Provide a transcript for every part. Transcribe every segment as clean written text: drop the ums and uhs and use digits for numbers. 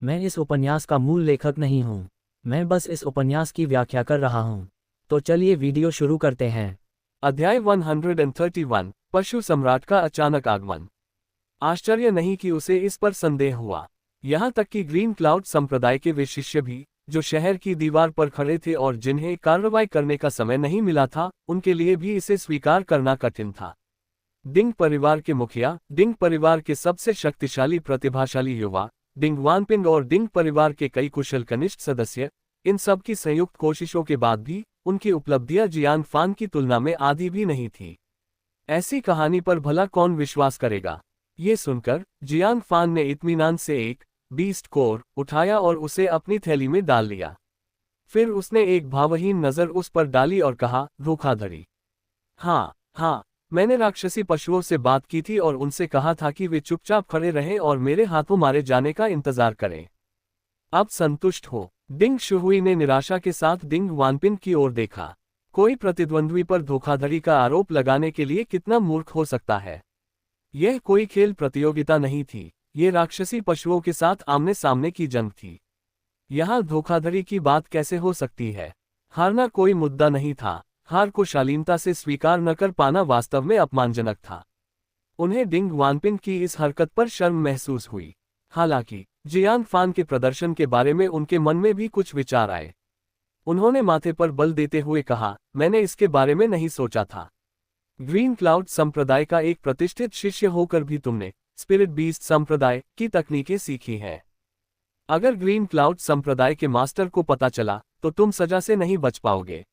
मैं इस उपन्यास का मूल लेखक नहीं हूँ। मैं बस इस उपन्यास की व्याख्या कर रहा हूँ। तो चलिए वीडियो शुरू करते हैं। अध्याय 131 पशु सम्राट का अचानक आगमन। आश्चर्य नहीं कि उसे इस पर संदेह हुआ। यहाँ तक कि ग्रीन क्लाउड संप्रदाय के वे शिष्य भी, जो शहर की दीवार पर खड़े थे और जिन्हें कार्रवाई करने का समय नहीं मिला था, उनके लिए भी इसे स्वीकार करना कठिन था। डिंग परिवार के मुखिया, डिंग परिवार के सबसे शक्तिशाली प्रतिभाशाली युवा, डिंग वानपिंग और डिंग परिवार के कई कुशल कनिष्ठ सदस्य, इन सब की संयुक्त कोशिशों के बाद भी उनकी उपलब्धियां जियान फान की तुलना में आधी भी नहीं थी। ऐसी कहानी पर भला कौन विश्वास करेगा? ये सुनकर जियान फान ने इत्मीनान से एक बीस्ट कोर उठाया और उसे अपनी थैली में डाल लिया। फिर उसने एक भावहीन नजर उस पर डाली और कहा, धोखाधड़ी। हाँ हाँ, मैंने राक्षसी पशुओं से बात की थी और उनसे कहा था कि वे चुपचाप खड़े रहें और मेरे हाथों मारे जाने का इंतजार करें। अब संतुष्ट हो? डिंग शुहुई ने निराशा के साथ डिंग वानपिन की ओर देखा। कोई प्रतिद्वंद्वी पर धोखाधड़ी का आरोप लगाने के लिए कितना मूर्ख हो सकता है? यह कोई खेल प्रतियोगिता नहीं थी, ये राक्षसी पशुओं के साथ आमने सामने की जंग थी। यहाँ धोखाधड़ी की बात कैसे हो सकती है? हारना कोई मुद्दा नहीं था, हार को शालीनता से स्वीकार न कर पाना वास्तव में अपमानजनक था। उन्हें डिंग वानपिन की इस हरकत पर शर्म महसूस हुई। हालांकि जियान फान के प्रदर्शन के बारे में उनके मन में भी कुछ विचार आए। उन्होंने माथे पर बल देते हुए कहा, मैंने इसके बारे में नहीं सोचा था। ग्रीन क्लाउड संप्रदाय का एक प्रतिष्ठित शिष्य होकर भी तुमने स्पिरिट बीस्ट संप्रदाय की तकनीकें सीखी हैं। अगर ग्रीन क्लाउड संप्रदाय के मास्टर को पता चला तो तुम सजा से नहीं बच पाओगे।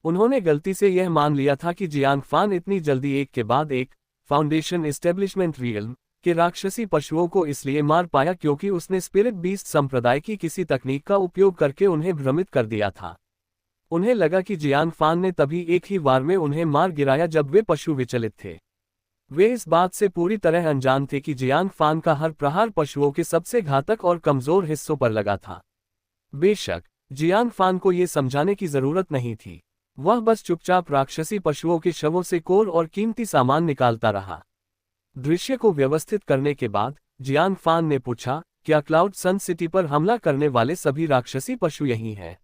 उन्होंने गलती से यह मान लिया था कि जियान फान इतनी जल्दी एक के बाद एक फाउंडेशन एस्टेब्लिशमेंट रियल्म के राक्षसी पशुओं को इसलिए मार पाया क्योंकि उसने स्पिरिट बीस्ट संप्रदाय की किसी तकनीक का उपयोग करके उन्हें भ्रमित कर दिया था। उन्हें लगा कि जियान फान ने तभी एक ही वार में उन्हें मार गिराया जब वे पशु विचलित थे। वे इस बात से पूरी तरह अनजान थे कि जियान फान का हर प्रहार पशुओं के सबसे घातक और कमजोर हिस्सों पर लगा था। बेशक जियान फान को ये समझाने की जरूरत नहीं थी। वह बस चुपचाप राक्षसी पशुओं के शवों से कोर और कीमती सामान निकालता रहा। दृश्य को व्यवस्थित करने के बाद जियान फान ने पूछा, क्या क्लाउड सन सिटी पर हमला करने वाले सभी राक्षसी पशु यही हैं?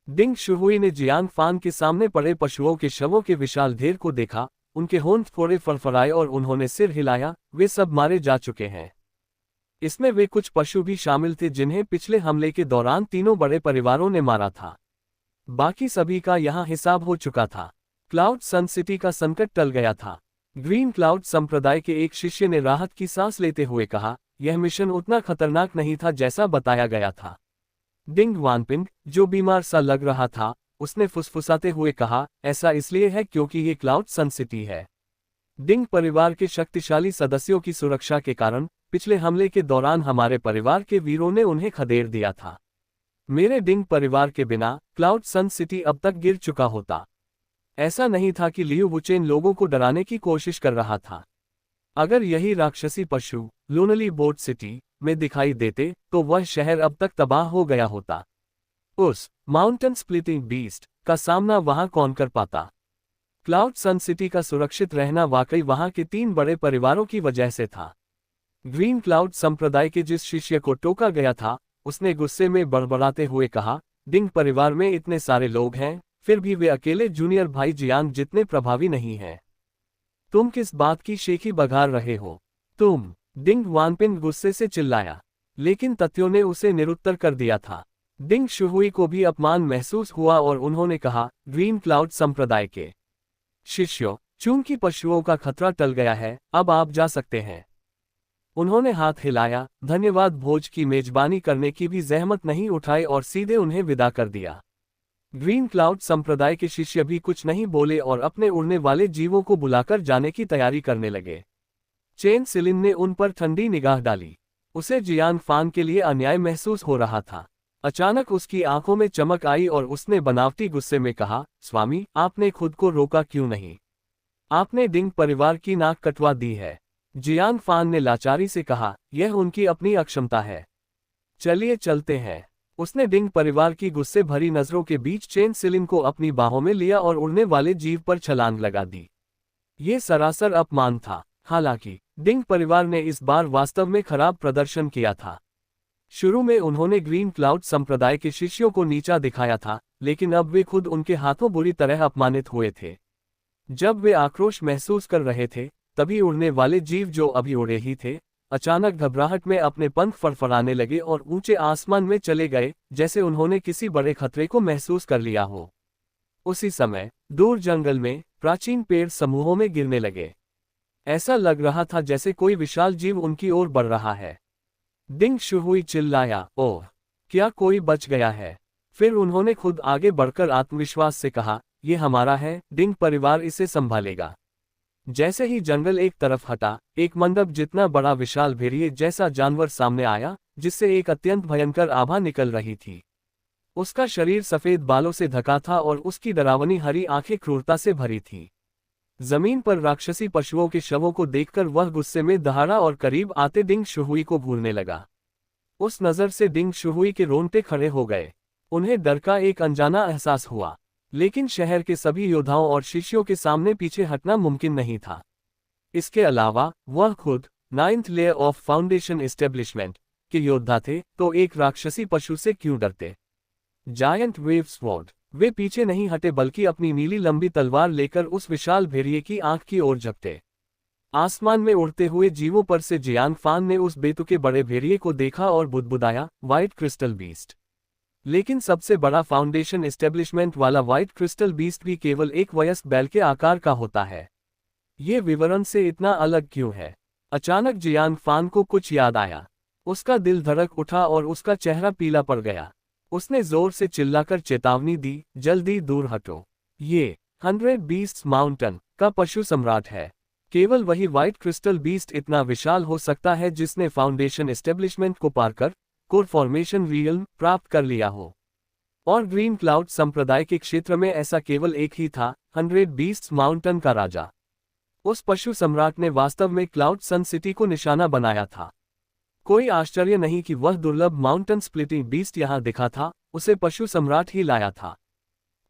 डिंग शुहुई ने जियान फान के सामने पड़े पशुओं के शवों के विशाल ढेर को देखा। उनके होंठ थोड़े फड़फड़ाए और उन्होंने सिर हिलाया। वे सब मारे जा चुके हैं। इसमें वे कुछ पशु भी शामिल थे जिन्हें पिछले हमले के दौरान तीनों बड़े परिवारों ने मारा था। बाकी सभी का यहाँ हिसाब हो चुका था। क्लाउड सन सिटी का संकट टल गया था। ग्रीन क्लाउड संप्रदाय के एक शिष्य ने राहत की सांस लेते हुए कहा, यह मिशन उतना खतरनाक नहीं था जैसा बताया गया था। डिंग वानपिंग, जो बीमार सा लग रहा था, उसने फुसफुसाते हुए कहा, ऐसा इसलिए है क्योंकि ये क्लाउड सन सिटी है। डिंग परिवार के शक्तिशाली सदस्यों की सुरक्षा के कारण पिछले हमले के दौरान हमारे परिवार के वीरों ने उन्हें खदेड़ दिया था। मेरे डिंग परिवार के बिना क्लाउड सन सिटी अब तक गिर चुका होता। ऐसा नहीं था कि लियू वुचेन लोगों को डराने की कोशिश कर रहा था। अगर यही राक्षसी पशु लोनली बोट सिटी में दिखाई देते तो वह शहर अब तक तबाह हो गया होता। उस माउंटेन स्प्लिटिंग बीस्ट का सामना वहां कौन कर पाता? क्लाउड सन सिटी का सुरक्षित रहना वाकई वहां के 3 बड़े परिवारों की वजह से था। ग्रीन क्लाउड संप्रदाय के जिस शिष्य को टोका गया था, उसने गुस्से में बड़बड़ाते हुए कहा, डिंग परिवार में इतने सारे लोग हैं, फिर भी वे अकेले जूनियर भाई जियांग जितने प्रभावी नहीं हैं। तुम किस बात की शेखी बघार रहे हो? तुम! डिंग वानपिन गुस्से से चिल्लाया, लेकिन तथ्यों ने उसे निरुत्तर कर दिया था। डिंग शुहुई को भी अपमान महसूस हुआ और उन्होंने कहा, ग्रीन क्लाउड संप्रदाय के शिष्यों, चूंकि पशुओं का खतरा टल गया है, अब आप जा सकते हैं। उन्होंने हाथ हिलाया, धन्यवाद, भोज की मेजबानी करने की भी जहमत नहीं उठाई और सीधे उन्हें विदा कर दिया। ग्रीन क्लाउड संप्रदाय के शिष्य भी कुछ नहीं बोले और अपने उड़ने वाले जीवों को बुलाकर जाने की तैयारी करने लगे। चेन सिलिन ने उन पर ठंडी निगाह डाली। उसे जियान फान के लिए अन्याय महसूस हो रहा था। अचानक उसकी आंखों में चमक आई और उसने बनावटी गुस्से में कहा, स्वामी, आपने खुद को रोका क्यों नहीं? आपने डिंग परिवार की नाक कटवा दी है। जियान फान ने लाचारी से कहा, यह उनकी अपनी अक्षमता है। चलिए चलते हैं। उसने डिंग परिवार की गुस्से भरी नजरों के बीच चेन सिलिन को अपनी बाहों में लिया और उड़ने वाले जीव पर छलांग लगा दी। ये सरासर अपमान था। हालांकि डिंग परिवार ने इस बार वास्तव में खराब प्रदर्शन किया था। शुरू में उन्होंने ग्रीन क्लाउड संप्रदाय के शिष्यों को नीचा दिखाया था, लेकिन अब वे खुद उनके हाथों बुरी तरह अपमानित हुए थे। जब वे आक्रोश महसूस कर रहे थे, तभी उड़ने वाले जीव जो अभी उड़े ही थे, अचानक घबराहट में अपने पंख फड़फड़ाने लगे और ऊंचे आसमान में चले गए, जैसे उन्होंने किसी बड़े खतरे को महसूस कर लिया हो। उसी समय दूर जंगल में प्राचीन पेड़ समूहों में गिरने लगे। ऐसा लग रहा था जैसे कोई विशाल जीव उनकी ओर बढ़ रहा है। डिंग शुहुई चिल्लाया, ओह, क्या कोई बच गया है? फिर उन्होंने खुद आगे बढ़कर आत्मविश्वास से कहा, ये हमारा है, डिंग परिवार इसे संभालेगा। जैसे ही जंगल एक तरफ हटा, एक मंडप जितना बड़ा विशाल भेड़िए जैसा जानवर सामने आया, जिससे एक अत्यंत भयंकर आभा निकल रही थी। उसका शरीर सफेद बालों से ढका था और उसकी डरावनी हरी आंखें क्रूरता से भरी थीं। जमीन पर राक्षसी पशुओं के शवों को देखकर वह गुस्से में दहाड़ा और करीब आते डिंग शुहुई को भूलने लगा। उस नज़र से डिंग शुहुई के रोंगटे खड़े हो गए। उन्हें डर का एक अनजाना एहसास हुआ, लेकिन शहर के सभी योद्धाओं और शिष्यों के सामने पीछे हटना मुमकिन नहीं था। इसके अलावा वह खुद 9th layer of foundation establishment के योद्धा थे, तो एक राक्षसी पशु से क्यों डरते? Giant wave sword. वे पीछे नहीं हटे बल्कि अपनी नीली लंबी तलवार लेकर उस विशाल भेड़िए की आंख की ओर झपटे। आसमान में उड़ते हुए जीवों पर से जियांग फान ने उस बेतुके बड़े भेड़िए को देखा और बुदबुदाया, व्हाइट क्रिस्टल बीस्ट। लेकिन सबसे बड़ा फाउंडेशन एस्टेब्लिशमेंट वाला व्हाइट क्रिस्टल बीस्ट भी केवल एक वयस्क बैल के आकार का होता है। ये विवरण से इतना अलग क्यों है? अचानक जियांग फान को कुछ याद आया। उसका दिल धड़क उठा और उसका चेहरा पीला पड़ गया। उसने जोर से चिल्लाकर चेतावनी दी, जल्दी दूर हटो। ये 100 बीस्ट्स माउंटेन का पशु सम्राट है। केवल वही व्हाइट क्रिस्टल बीस्ट इतना विशाल हो सकता है जिसने फाउंडेशन एस्टेब्लिशमेंट को पार कर कोर फॉर्मेशन रियल्म प्राप्त कर लिया हो। और ग्रीन क्लाउड संप्रदाय के क्षेत्र में ऐसा केवल एक ही था, 100 बीस्ट्स माउंटेन का राजा। उस पशु सम्राट ने वास्तव में क्लाउड सन सिटी को निशाना बनाया था। कोई आश्चर्य नहीं कि वह दुर्लभ माउंटेन स्प्लिटिंग बीस्ट यहां दिखा था, उसे पशु सम्राट ही लाया था।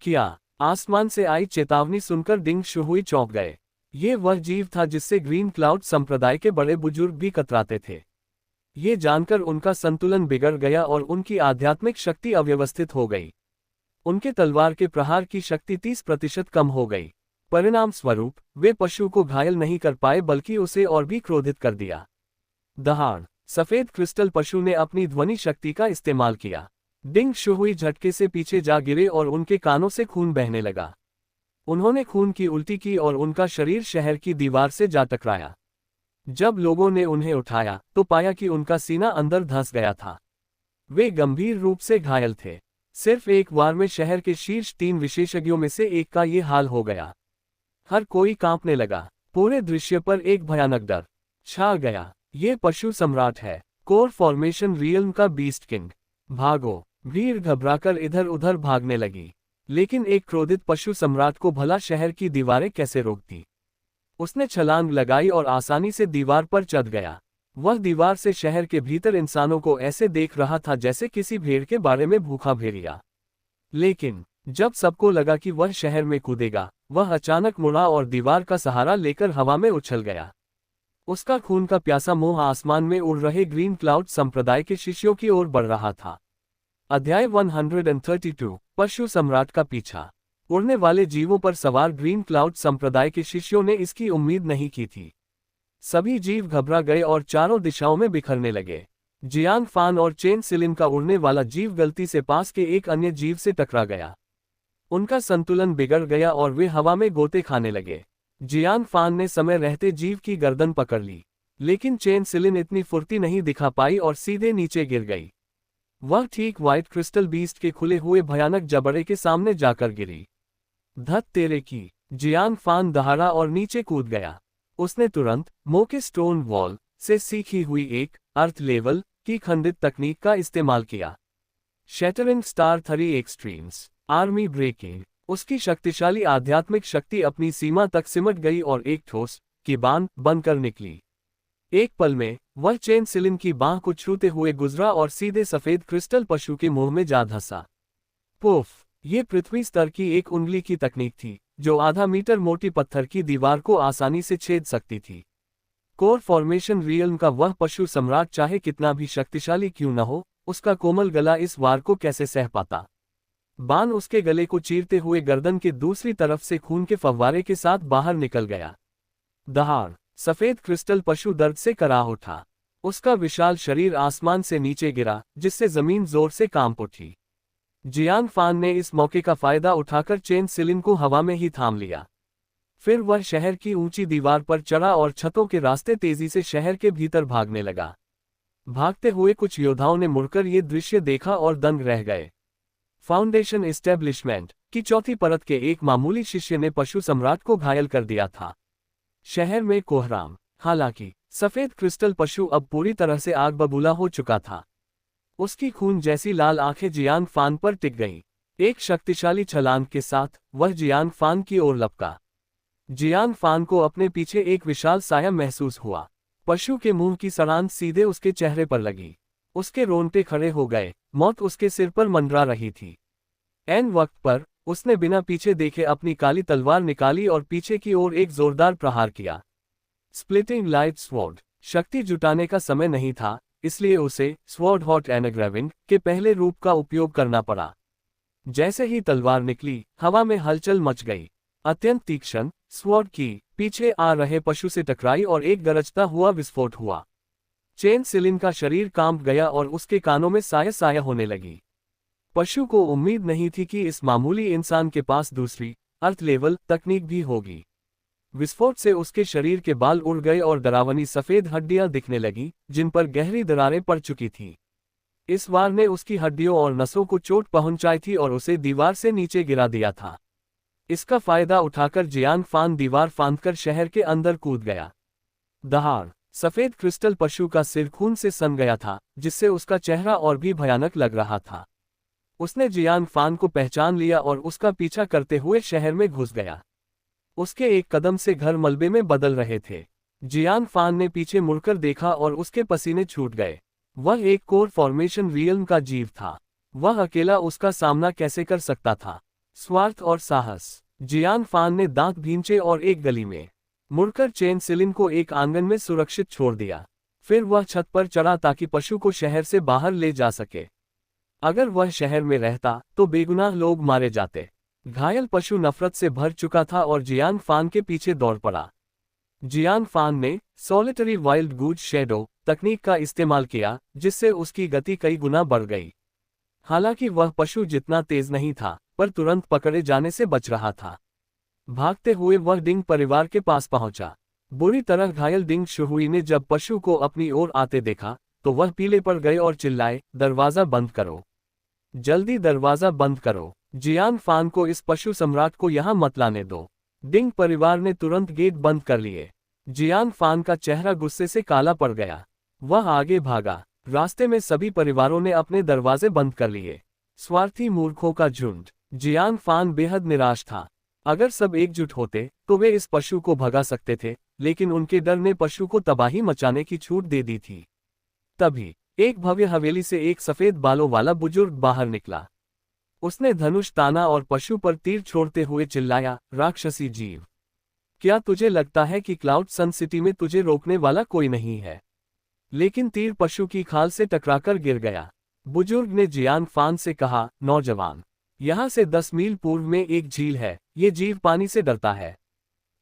क्या? आसमान से आई चेतावनी सुनकर डिंग शुहुई चौंक गए। ये वह जीव था जिससे ग्रीन क्लाउड संप्रदाय के बड़े बुजुर्ग भी कतराते थे। ये जानकर उनका संतुलन बिगड़ गया और उनकी आध्यात्मिक शक्ति अव्यवस्थित हो गई। उनके तलवार के प्रहार की शक्ति 30% कम हो गई। परिणाम स्वरूप वे पशु को घायल नहीं कर पाए बल्कि उसे और भी क्रोधित कर दिया। दहाड़! सफेद क्रिस्टल पशु ने अपनी ध्वनि शक्ति का इस्तेमाल किया। डिंग शुहुई झटके से पीछे जा गिरे और उनके कानों से खून बहने लगा। उन्होंने खून की उल्टी की और उनका शरीर शहर की दीवार से जा टकराया। जब लोगों ने उन्हें उठाया तो पाया कि उनका सीना अंदर धंस गया था। वे गंभीर रूप से घायल थे। सिर्फ एक वार में शहर के शीर्ष 3 विशेषज्ञों में से एक का ये हाल हो गया। हर कोई कांपने लगा। पूरे दृश्य पर एक भयानक डर छा गया। ये पशु सम्राट है, कोर फॉर्मेशन रियल्म का बीस्ट किंग। भागो! भीड़ घबराकर इधर उधर भागने लगी। लेकिन एक क्रोधित पशु सम्राट को भला शहर की दीवारें कैसे रोकती? उसने छलांग लगाई और आसानी से दीवार पर चढ़ गया। वह दीवार से शहर के भीतर इंसानों को ऐसे देख रहा था जैसे किसी भेड़ के बारे में भूखा भेड़िया। लेकिन जब सबको लगा कि वह शहर में कूदेगा, वह अचानक मुड़ा और दीवार का सहारा लेकर हवा में उछल गया। उसका खून का प्यासा मुंह आसमान में उड़ रहे ग्रीन क्लाउड संप्रदाय के शिष्यों की ओर बढ़ रहा था। अध्याय 132 पशु सम्राट का पीछा। उड़ने वाले जीवों पर सवार ग्रीन क्लाउड संप्रदाय के शिष्यों ने इसकी उम्मीद नहीं की थी। सभी जीव घबरा गए और चारों दिशाओं में बिखरने लगे। जियांग फान और चेन सिलिन का उड़ने वाला जीव गलती से पास के एक अन्य जीव से टकरा गया। उनका संतुलन बिगड़ गया और वे हवा में गोते खाने लगे। जियांग फान ने समय रहते जीव की गर्दन पकड़ ली, लेकिन चेन सिलिन इतनी फुर्ती नहीं दिखा पाई और सीधे नीचे गिर गई। वह ठीक व्हाइट क्रिस्टल बीस्ट के खुले हुए भयानक जबड़े के सामने जाकर गिरी। धत तेरे की! जियांग फान दहाड़ा और नीचे कूद गया। उसने तुरंत मोके स्टोन वॉल से सीखी हुई एक अर्थ लेवल की खंडित तकनीक का इस्तेमाल किया। Shattering star 3 extremes army breaking. उसकी शक्तिशाली आध्यात्मिक शक्ति अपनी सीमा तक सिमट गई और एक ठोस की बांध बनकर निकली। एक पल में वह चेन सिलिन की बांह को छूते हुए गुजरा और सीधे सफेद क्रिस्टल पशु के मुंह में जा धंसा। पुफ! ये पृथ्वी स्तर की एक उंगली की तकनीक थी, जो आधा मीटर मोटी पत्थर की दीवार को आसानी से छेद सकती थी। कोर फॉर्मेशन रियल्म का वह पशु सम्राट चाहे कितना भी शक्तिशाली क्यों न हो, उसका कोमल गला इस वार को कैसे सह पाता। बाण उसके गले को चीरते हुए गर्दन के दूसरी तरफ से खून के फव्वारे के साथ बाहर निकल गया। दहाड़, सफेद क्रिस्टल पशु दर्द से कराह उठा। उसका विशाल शरीर आसमान से नीचे गिरा, जिससे जमीन जोर से कांप उठी। जियान फान ने इस मौके का फायदा उठाकर चेन सिलिन को हवा में ही थाम लिया। फिर वह शहर की ऊंची दीवार पर चढ़ा और छतों के रास्ते तेजी से शहर के भीतर भागने लगा। भागते हुए कुछ योद्धाओं ने मुड़कर ये दृश्य देखा और दंग रह गए। फाउंडेशन एस्टेब्लिशमेंट की चौथी परत के एक मामूली शिष्य ने पशु सम्राट को घायल कर दिया था। शहर में कोहराम। हालांकि सफेद क्रिस्टल पशु अब पूरी तरह से आग बबूला हो चुका था। उसकी खून जैसी लाल आंखें जियान फान पर टिक गईं। एक शक्तिशाली छलांग के साथ वह जियान फान की ओर लपका। जियान फान को अपने पीछे एक विशाल साया महसूस हुआ। पशु के मुंह की सड़ांध सीधे उसके चेहरे पर लगी। उसके रोंगटे खड़े हो गए, मौत उसके सिर पर मंडरा रही थी। ऐन वक्त पर उसने बिना पीछे देखे अपनी काली तलवार निकाली और पीछे की ओर एक जोरदार प्रहार किया। Splitting light sword. शक्ति जुटाने का समय नहीं था, इसलिए उसे स्वॉर्ड हॉट एनाग्रेविंग के पहले रूप का उपयोग करना पड़ा। जैसे ही तलवार निकली, हवा में हलचल मच गई। अत्यंत तीक्ष्ण स्वॉर्ड की पीछे आ रहे पशु से टकराई और एक गरजता हुआ विस्फोट हुआ। चेन सिलिन का शरीर कांप गया और उसके कानों में साया साया होने लगी। पशु को उम्मीद नहीं थी कि इस मामूली इंसान के पास दूसरी अर्थ लेवल तकनीक भी होगी। विस्फोट से उसके शरीर के बाल उड़ गए और डरावनी सफेद हड्डियां दिखने लगी, जिन पर गहरी दरारें पड़ चुकी थीं। इस वार ने उसकी हड्डियों और नसों को चोट पहुंचाई थी और उसे दीवार से नीचे गिरा दिया था। इसका फायदा उठाकर जियान फान दीवार फांदकर शहर के अंदर कूद गया। दहाड़, सफेद क्रिस्टल पशु का सिर खून से सन गया था, जिससे उसका चेहरा और भी भयानक लग रहा था। उसने जियान फान को पहचान लिया और उसका पीछा करते हुए शहर में घुस गया। उसके एक कदम से घर मलबे में बदल रहे थे। जियान फान ने पीछे मुड़कर देखा और उसके पसीने छूट गए। वह एक कोर फॉर्मेशन रियल्म का जीव था। वह अकेला उसका सामना कैसे कर सकता था। स्वार्थ और साहस। जियान फान ने दांत भींचे और एक गली में मुड़कर चेन सिलिन को एक आंगन में सुरक्षित छोड़ दिया। फिर वह छत पर चढ़ा ताकि पशु को शहर से बाहर ले जा सके। अगर वह शहर में रहता तो बेगुनाह लोग मारे जाते। घायल पशु नफरत से भर चुका था और जियान फान के पीछे दौड़ पड़ा। जियान फान ने सॉलिटरी वाइल्ड गूज शैडो तकनीक का इस्तेमाल किया, जिससे उसकी गति कई गुना बढ़ गई। हालांकि वह पशु जितना तेज नहीं था, पर तुरंत पकड़े जाने से बच रहा था। भागते हुए वह डिंग परिवार के पास पहुंचा। बुरी तरह घायल डिंग शुहुई ने जब पशु को अपनी ओर आते देखा तो वह पीले पड़ गए और चिल्लाए, दरवाजा बंद करो, जल्दी दरवाजा बंद करो। जियान फान को इस पशु सम्राट को यहां मत लाने दो। डिंग परिवार ने तुरंत गेट बंद कर लिए। जियान फान का चेहरा गुस्से से काला पड़ गया। वह आगे भागा। रास्ते में सभी परिवारों ने अपने दरवाजे बंद कर लिए। स्वार्थी मूर्खों का झुंड। जियान फान बेहद निराश था। अगर सब एकजुट होते तो वे इस पशु को भगा सकते थे, लेकिन उनके डर ने पशु को तबाही मचाने की छूट दे दी थी। तभी एक भव्य हवेली से एक सफेद बालों वाला बुजुर्ग बाहर निकला। उसने धनुष ताना और पशु पर तीर छोड़ते हुए चिल्लाया, राक्षसी जीव, क्या तुझे लगता है कि क्लाउड सन सिटी में तुझे रोकने वाला कोई नहीं है? लेकिन तीर पशु की खाल से टकराकर गिर गया। बुजुर्ग ने जियान फान से कहा, नौजवान, यहाँ से 10 मील पूर्व में एक झील है, ये जीव पानी से डरता है।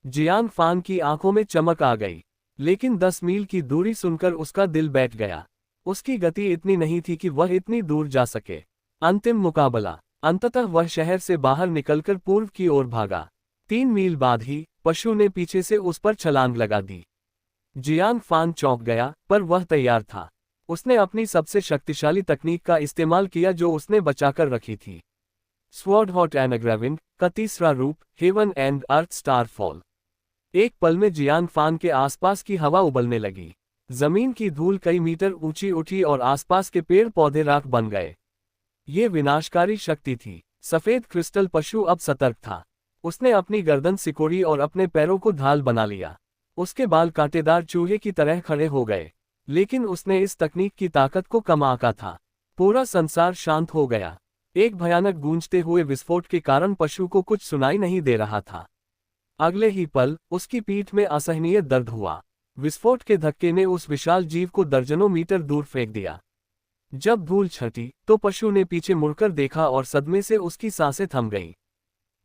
जियान फान की आंखों में चमक आ गई, लेकिन 10 मील की दूरी सुनकर उसका दिल बैठ गया। उसकी गति इतनी नहीं थी कि वह इतनी दूर जा सके। अंतिम मुकाबला। अंततः वह शहर से बाहर निकलकर पूर्व की ओर भागा। 3 मील बाद ही पशु ने पीछे से उस पर छलांग लगा दी। जियान फान चौंक गया, पर वह तैयार था। उसने अपनी सबसे शक्तिशाली तकनीक का इस्तेमाल किया जो उसने बचाकर रखी थी। स्वॉर्ड हॉट एनाग्रेविंग का तीसरा रूप, हेवन एंड अर्थ स्टारफॉल। एक पल में जियान फान के आसपास की हवा उबलने लगी। जमीन की धूल कई मीटर ऊंची उठी और आसपास के पेड़ पौधे राख बन गए। ये विनाशकारी शक्ति थी। सफेद क्रिस्टल पशु अब सतर्क था। उसने अपनी गर्दन सिकोड़ी और अपने पैरों को ढाल बना लिया। उसके बाल कांटेदार चूहे की तरह खड़े हो गए। लेकिन उसने इस तकनीक की ताकत को कम आंका था। पूरा संसार शांत हो गया। एक भयानक गूंजते हुए विस्फोट के कारण पशु को कुछ सुनाई नहीं दे रहा था। अगले ही पल उसकी पीठ में असहनीय दर्द हुआ। विस्फोट के धक्के ने उस विशाल जीव को दर्जनों मीटर दूर फेंक दिया। जब धूल छटी तो पशु ने पीछे मुड़कर देखा और सदमे से उसकी सांसें थम गईं।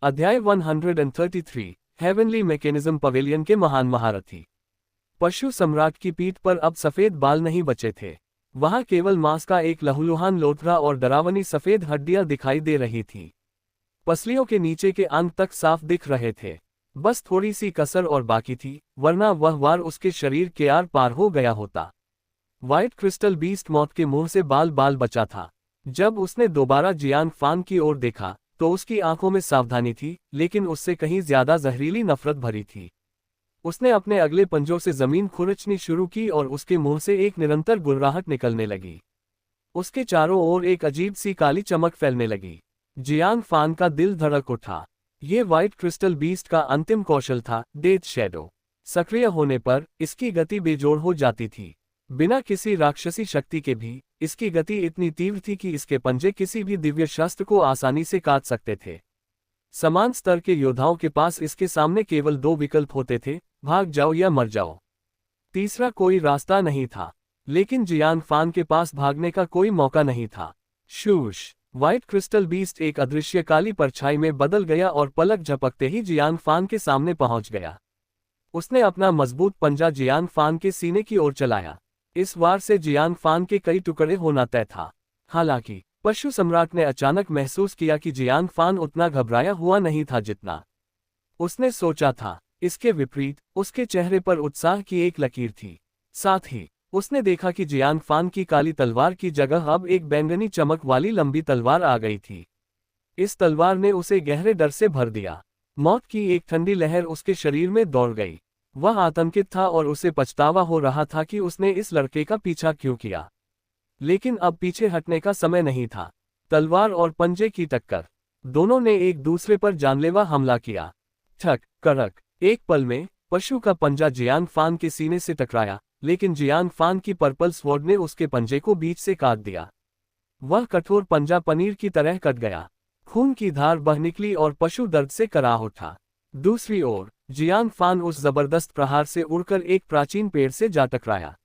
अध्याय 133 हेवनली मैकेनिज्म पवेलियन के महान महारथी। पशु सम्राट की पीठ पर अब सफेद बाल नहीं बचे थे। वहां केवल मांस का एक लहूलुहान लोथड़ा और डरावनी सफेद हड्डियां दिखाई दे रही थीं। पसलियों के नीचे के अंग तक साफ दिख रहे थे। बस थोड़ी सी कसर और बाकी थी, वरना वह वार उसके शरीर के आर पार हो गया होता। व्हाइट क्रिस्टल बीस्ट मौत के मुंह से बाल बाल बचा था। जब उसने दोबारा जियान फान की ओर देखा तो उसकी आंखों में सावधानी थी, लेकिन उससे कहीं ज्यादा जहरीली नफरत भरी थी। उसने अपने अगले पंजों से जमीन खुरचनी शुरू की और उसके मुंह से एक निरंतर गुर्राहट निकलने लगी। उसके चारों ओर एक अजीब सी काली चमक फैलने लगी। जियान फान का दिल धड़क उठा। ये व्हाइट क्रिस्टल बीस्ट का अंतिम कौशल था, डेथ शैडो। सक्रिय होने पर इसकी गति बेजोड़ हो जाती थी। बिना किसी राक्षसी शक्ति के भी इसकी गति इतनी तीव्र थी कि इसके पंजे किसी भी दिव्य शस्त्र को आसानी से काट सकते थे। समान स्तर के योद्धाओं के पास इसके सामने केवल दो विकल्प होते थे, भाग जाओ या मर जाओ। तीसरा कोई रास्ता नहीं था। लेकिन जियान फान के पास भागने का कोई मौका नहीं था। शूश! व्हाइट क्रिस्टल बीस्ट एक अदृश्य काली परछाई में बदल गया और पलक झपकते ही जियान फान के सामने पहुंच गया। उसने अपना मजबूत पंजा जियान फान के सीने की ओर चलाया। इस वार से जियान फान के कई टुकड़े होना तय था। हालांकि पशु सम्राट ने अचानक महसूस किया कि जियान फान उतना घबराया हुआ नहीं था जितना उसने सोचा था। इसके विपरीत उसके चेहरे पर उत्साह की एक लकीर थी। साथ ही उसने देखा कि जियान फान की काली तलवार की जगह अब एक बैंगनी चमक वाली लंबी तलवार आ गई थी। इस तलवार ने उसे गहरे डर से भर दिया। मौत की एक ठंडी लहर उसके शरीर में दौड़ गई। वह आतंकित था और उसे पछतावा हो रहा था कि उसने इस लड़के का पीछा क्यों किया। लेकिन अब पीछे हटने का समय नहीं था। तलवार और पंजे की टक्कर, दोनों ने एक दूसरे पर जानलेवा हमला किया। ठक करक, एक पल में पशु का पंजा जियान फान के सीने से टकराया, लेकिन जियान फान की पर्पल स्वॉर्ड ने उसके पंजे को बीच से काट दिया। वह कठोर पंजा पनीर की तरह कट गया। खून की धार बह निकली और पशु दर्द से कराह उठा। दूसरी ओर जियान फान उस जबरदस्त प्रहार से उड़कर एक प्राचीन पेड़ से जा टकराया।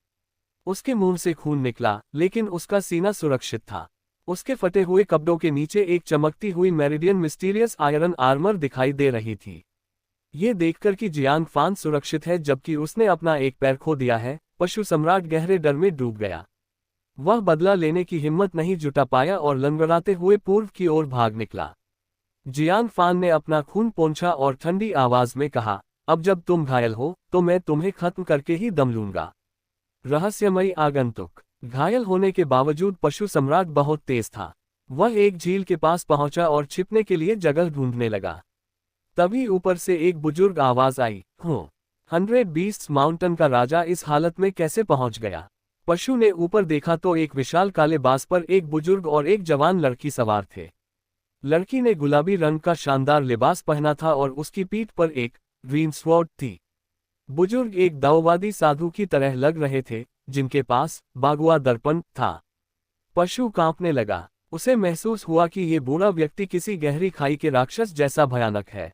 उसके मुंह से खून निकला, लेकिन उसका सीना सुरक्षित था। उसके फटे हुए कपड़ों के नीचे एक चमकती हुई मेरिडियन मिस्टीरियस आयरन आर्मर दिखाई दे रही थी। ये देखकर कि जियान फान सुरक्षित है जबकि उसने अपना एक पैर खो दिया है, पशु सम्राट गहरे डर में डूब गया। वह बदला लेने की हिम्मत नहीं जुटा पाया और लंगड़ाते हुए पूर्व की ओर भाग निकला। जियान फान ने अपना खून पोंछा और ठंडी आवाज में कहा, अब जब तुम घायल हो तो मैं तुम्हें खत्म करके ही दम लूंगा। रहस्यमयी आगंतुक। घायल होने के बावजूद पशु सम्राट बहुत तेज था। वह एक झील के पास पहुंचा और छिपने के लिए जगह ढूंढने लगा। तभी ऊपर से एक बुजुर्ग आवाज आई, हो 100 बीस्ट्स माउंटेन का राजा इस हालत में कैसे पहुंच गया। पशु ने ऊपर देखा तो एक विशाल काले बास पर एक बुजुर्ग और एक जवान लड़की सवार थे। लड़की ने गुलाबी रंग का शानदार लिबास पहना था और उसकी पीठ पर एक ग्रीन स्वॉर्ड थी। बुजुर्ग एक दाओवादी साधु की तरह लग रहे थे, जिनके पास बागुआ दर्पण था। पशु कांपने लगा। उसे महसूस हुआ कि ये बूढ़ा व्यक्ति किसी गहरी खाई के राक्षस जैसा भयानक है।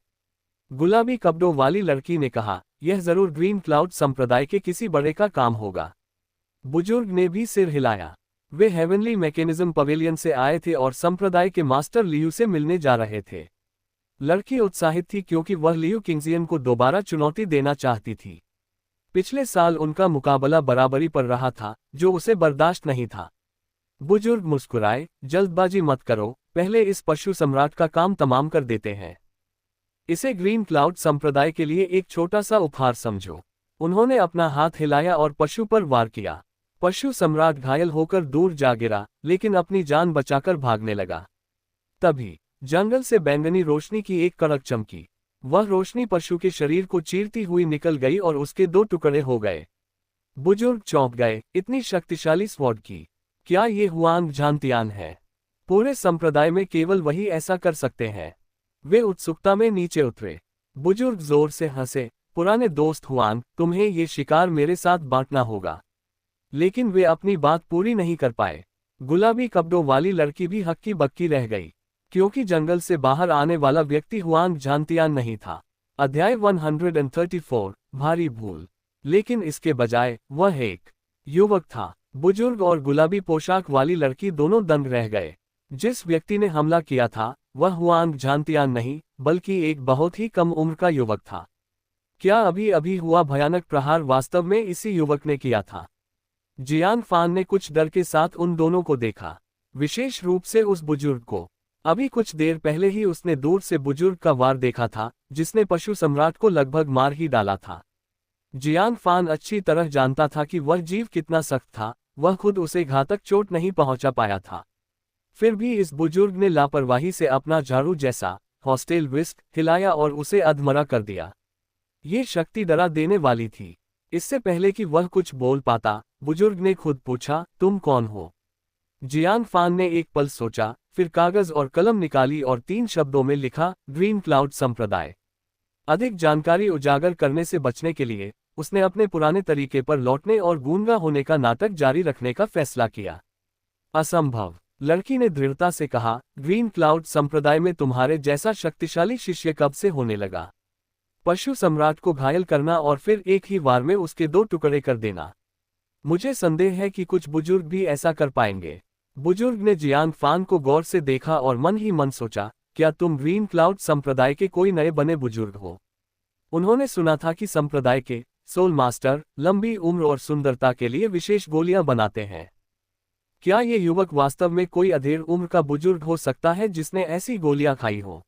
गुलाबी कपड़ों वाली लड़की ने कहा, यह जरूर ग्रीन क्लाउड संप्रदाय के किसी बड़े का काम होगा। बुजुर्ग ने भी सिर हिलाया। वे हेवनली मैकेनिज्म पवेलियन से आए थे और संप्रदाय के मास्टर लियू से मिलने जा रहे थे। लड़की उत्साहित थी क्योंकि वह लियू किंगजियन को दोबारा चुनौती देना चाहती थी। पिछले साल उनका मुकाबला बराबरी पर रहा था, जो उसे बर्दाश्त नहीं था। बुजुर्ग मुस्कुराए, जल्दबाजी मत करो, पहले इस पशु सम्राट का काम तमाम कर देते हैं। इसे ग्रीन क्लाउड संप्रदाय के लिए एक छोटा सा उपहार समझो। उन्होंने अपना हाथ हिलाया और पशु पर वार किया। पशु सम्राट घायल होकर दूर जा गिरा, लेकिन अपनी जान बचाकर भागने लगा। तभी जंगल से बैंगनी रोशनी की एक कड़क चमकी। वह रोशनी पशु के शरीर को चीरती हुई निकल गई और उसके दो टुकड़े हो गए। बुजुर्ग चौंक गए, इतनी शक्तिशाली स्वॉर्ड की, क्या ये हुआंग झांतियान है? पूरे संप्रदाय में केवल वही ऐसा कर सकते हैं। वे उत्सुकता में नीचे उतरे। बुजुर्ग जोर से हंसे, पुराने दोस्त हुआंग, तुम्हें ये शिकार मेरे साथ बांटना होगा। लेकिन वे अपनी बात पूरी नहीं कर पाए। गुलाबी कपड़ों वाली लड़की भी हक्की बक्की रह गई, क्योंकि जंगल से बाहर आने वाला व्यक्ति हुआंग झांतियान नहीं था। अध्याय 134 भारी भूल। लेकिन इसके बजाय वह एक युवक था। बुजुर्ग और गुलाबी पोशाक वाली लड़की दोनों दंग रह गए। जिस व्यक्ति ने हमला किया था वह हुआंग झांतियान नहीं बल्कि एक बहुत ही कम उम्र का युवक था। क्या अभी अभी हुआ भयानक प्रहार वास्तव में इसी युवक ने किया था? जियान फान ने कुछ डर के साथ उन दोनों को देखा, विशेष रूप से उस बुजुर्ग को। अभी कुछ देर पहले ही उसने दूर से बुजुर्ग का वार देखा था जिसने पशु सम्राट को लगभग मार ही डाला था। जियान फान अच्छी तरह जानता था कि वह जीव कितना सख्त था, वह खुद उसे घातक चोट नहीं पहुंचा पाया था। फिर भी इस बुजुर्ग ने लापरवाही से अपना झाड़ू जैसा हॉस्टेल विस्क हिलाया और उसे अधमरा कर दिया। ये शक्ति डरा देने वाली थी। इससे पहले कि वह कुछ बोल पाता, बुजुर्ग ने खुद पूछा, तुम कौन हो? जियान फान ने एक पल सोचा, फिर कागज और कलम निकाली और 3 शब्दों में लिखा, ग्रीन क्लाउड संप्रदाय। अधिक जानकारी उजागर करने से बचने के लिए उसने अपने पुराने तरीके पर लौटने और गूंगा होने का नाटक जारी रखने का फैसला किया। असंभव, लड़की ने दृढ़ता से कहा, ग्रीन क्लाउड संप्रदाय में तुम्हारे जैसा शक्तिशाली शिष्य कब से होने लगा? पशु सम्राट को घायल करना और फिर एक ही वार में उसके 2 टुकड़े कर देना। मुझे संदेह है कि कुछ बुजुर्ग भी ऐसा कर पाएंगे। बुजुर्ग ने जियान फान को गौर से देखा और मन ही मन सोचा, क्या तुम ग्रीन क्लाउड संप्रदाय के कोई नए बने बुजुर्ग हो? उन्होंने सुना था कि संप्रदाय के सोल मास्टर लंबी उम्र और सुंदरता के लिए विशेष गोलियां बनाते हैं। क्या ये युवक वास्तव में कोई अधेड़ उम्र का बुजुर्ग हो सकता है जिसने ऐसी गोलियां खाई हो?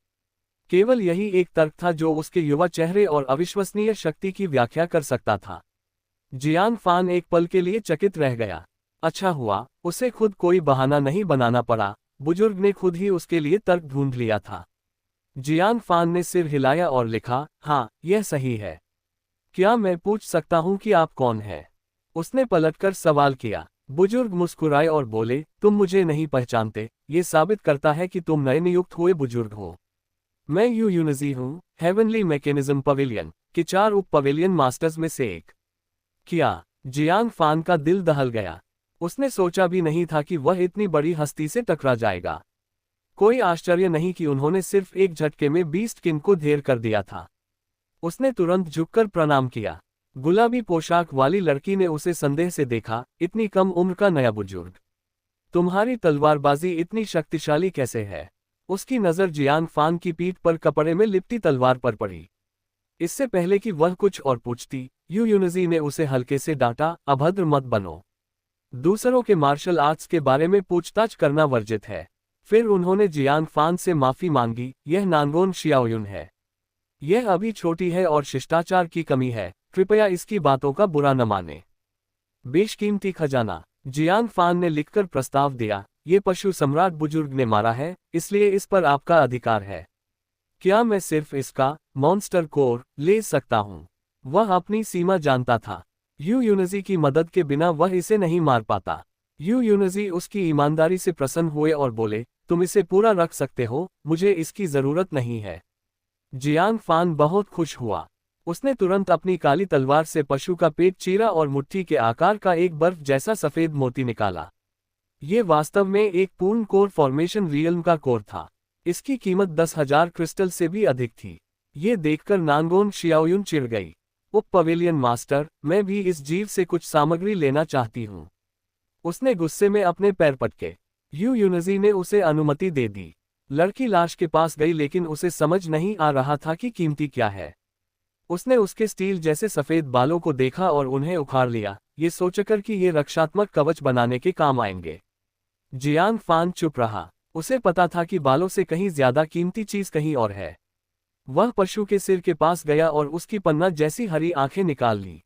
केवल यही एक तर्क था जो उसके युवा चेहरे और अविश्वसनीय शक्ति की व्याख्या कर सकता था। जियान फान एक पल के लिए चकित रह गया। अच्छा हुआ उसे खुद कोई बहाना नहीं बनाना पड़ा, बुजुर्ग ने खुद ही उसके लिए तर्क ढूंढ लिया था। जियान फान ने सिर हिलाया और लिखा, हाँ यह सही है। क्या मैं पूछ सकता हूं कि आप कौन हैं? उसने पलटकर सवाल किया। बुजुर्ग मुस्कुराए और बोले, तुम मुझे नहीं पहचानते, ये साबित करता है कि तुम नए नियुक्त हुए बुजुर्ग हो। मैं यू यूनिजी हूँ, हेवनली मैकेनिज्म पवेलियन के 4 उप पवेलियन मास्टर्स में से एक। क्या? जियान फान का दिल दहल गया। उसने सोचा भी नहीं था कि वह इतनी बड़ी हस्ती से टकरा जाएगा। कोई आश्चर्य नहीं कि उन्होंने सिर्फ एक झटके में बीस्ट किंग को ढेर कर दिया था। उसने तुरंत झुककर प्रणाम किया। गुलाबी पोशाक वाली लड़की ने उसे संदेह से देखा, इतनी कम उम्र का नया बुजुर्ग, तुम्हारी तलवारबाजी इतनी शक्तिशाली कैसे है? उसकी नज़र जियान फान की पीठ पर कपड़े में लिपटी तलवार पर पड़ी। इससे पहले कि वह कुछ और पूछती, यू यूनिजी ने उसे हल्के से डांटा, अभद्र मत बनो। दूसरों के मार्शल आर्ट्स के बारे में पूछताछ करना वर्जित है। फिर उन्होंने जियान फान से माफी मांगी, यह नानगोन शियाओयुन है। यह अभी छोटी है और शिष्टाचार की कमी है, कृपया इसकी बातों का बुरा न माने। बेशकीमती खजाना, जियान फान ने लिखकर प्रस्ताव दिया, ये पशु सम्राट बुजुर्ग ने मारा है, इसलिए इस पर आपका अधिकार है। क्या मैं सिर्फ इसका मॉन्स्टर कोर ले सकता हूं? वह अपनी सीमा जानता था। यू यूनिजी की मदद के बिना वह इसे नहीं मार पाता। यू यूनिजी उसकी ईमानदारी से प्रसन्न हुए और बोले, तुम इसे पूरा रख सकते हो, मुझे इसकी जरूरत नहीं है। जियान फान बहुत खुश हुआ। उसने तुरंत अपनी काली तलवार से पशु का पेट चीरा और मुट्ठी के आकार का एक बर्फ जैसा सफेद मोती निकाला। ये वास्तव में एक पूर्ण कोर फॉर्मेशन रियल्म का कोर था। इसकी कीमत 10,000 क्रिस्टल से भी अधिक थी। ये देखकर नानगोन शियाओयुन चिढ़ गई। उप पवेलियन मास्टर, मैं भी इस जीव से कुछ सामग्री लेना चाहती हूँ। उसने गुस्से में अपने पैर पटके। यू यूनिजी ने उसे अनुमति दे दी। लड़की लाश के पास गई लेकिन उसे समझ नहीं आ रहा था कि कीमती क्या है। उसने उसके स्टील जैसे सफेद बालों को देखा और उन्हें उखाड़ लिया, ये सोचकर कि ये रक्षात्मक कवच बनाने के काम आएंगे। जियान फान चुप रहा। उसे पता था कि बालों से कहीं ज्यादा कीमती चीज कहीं और है। वह पशु के सिर के पास गया और उसकी पन्ना जैसी हरी आंखें निकाल ली।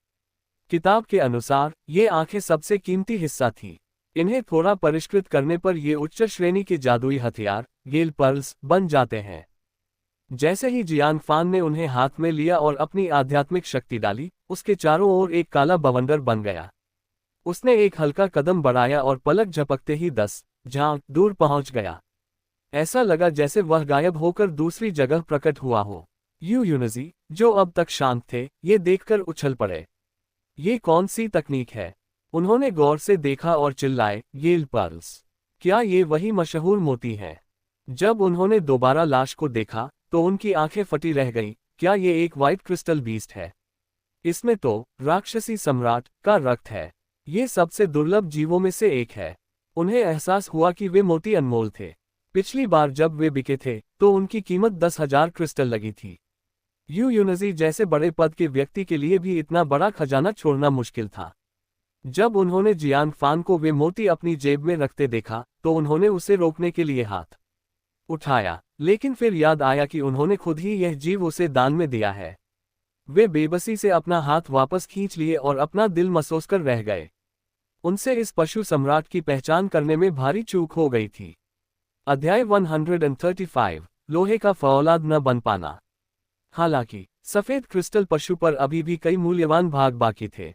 किताब के अनुसार ये आंखें सबसे कीमती हिस्सा थी। इन्हें थोड़ा परिष्कृत करने पर ये उच्च श्रेणी के जादुई हथियार गेल पर्ल्स बन जाते हैं। जैसे ही जियान फान ने उन्हें हाथ में लिया और अपनी आध्यात्मिक शक्ति डाली, उसके चारों ओर एक काला बवंडर बन गया। उसने एक हल्का कदम बढ़ाया और पलक झपकते ही 10 झांक दूर पहुंच गया। ऐसा लगा जैसे वह गायब होकर दूसरी जगह प्रकट हुआ हो। यू यूनिजी, जो अब तक शांत थे, ये देखकर उछल पड़े। ये कौन सी तकनीक है? उन्होंने गौर से देखा और चिल्लाए, गेल पर्ल्स, क्या ये वही मशहूर मोती हैं? जब उन्होंने दोबारा लाश को देखा तो उनकी आंखें फटी रह गईं। क्या ये एक व्हाइट क्रिस्टल बीस्ट है? इसमें तो राक्षसी सम्राट का रक्त है। ये सबसे दुर्लभ जीवों में से एक है। उन्हें एहसास हुआ कि वे मोती अनमोल थे। पिछली बार जब वे बिके थे तो उनकी कीमत 10,000 क्रिस्टल लगी थी। यू यूनजी जैसे बड़े पद के व्यक्ति के लिए भी इतना बड़ा खजाना छोड़ना मुश्किल था। जब उन्होंने जियान फान को वे मोती अपनी जेब में रखते देखा तो उन्होंने उसे रोकने के लिए हाथ उठाया, लेकिन फिर याद आया कि उन्होंने खुद ही यह जीव उसे दान में दिया है। वे बेबसी से अपना हाथ वापस खींच लिए और अपना दिल मसोसकर रह गए। उनसे इस पशु सम्राट की पहचान करने में भारी चूक हो गई थी। अध्याय 135 लोहे का फौलाद न बन पाना। हालांकि सफेद क्रिस्टल पशु पर अभी भी कई मूल्यवान भाग बाकी थे।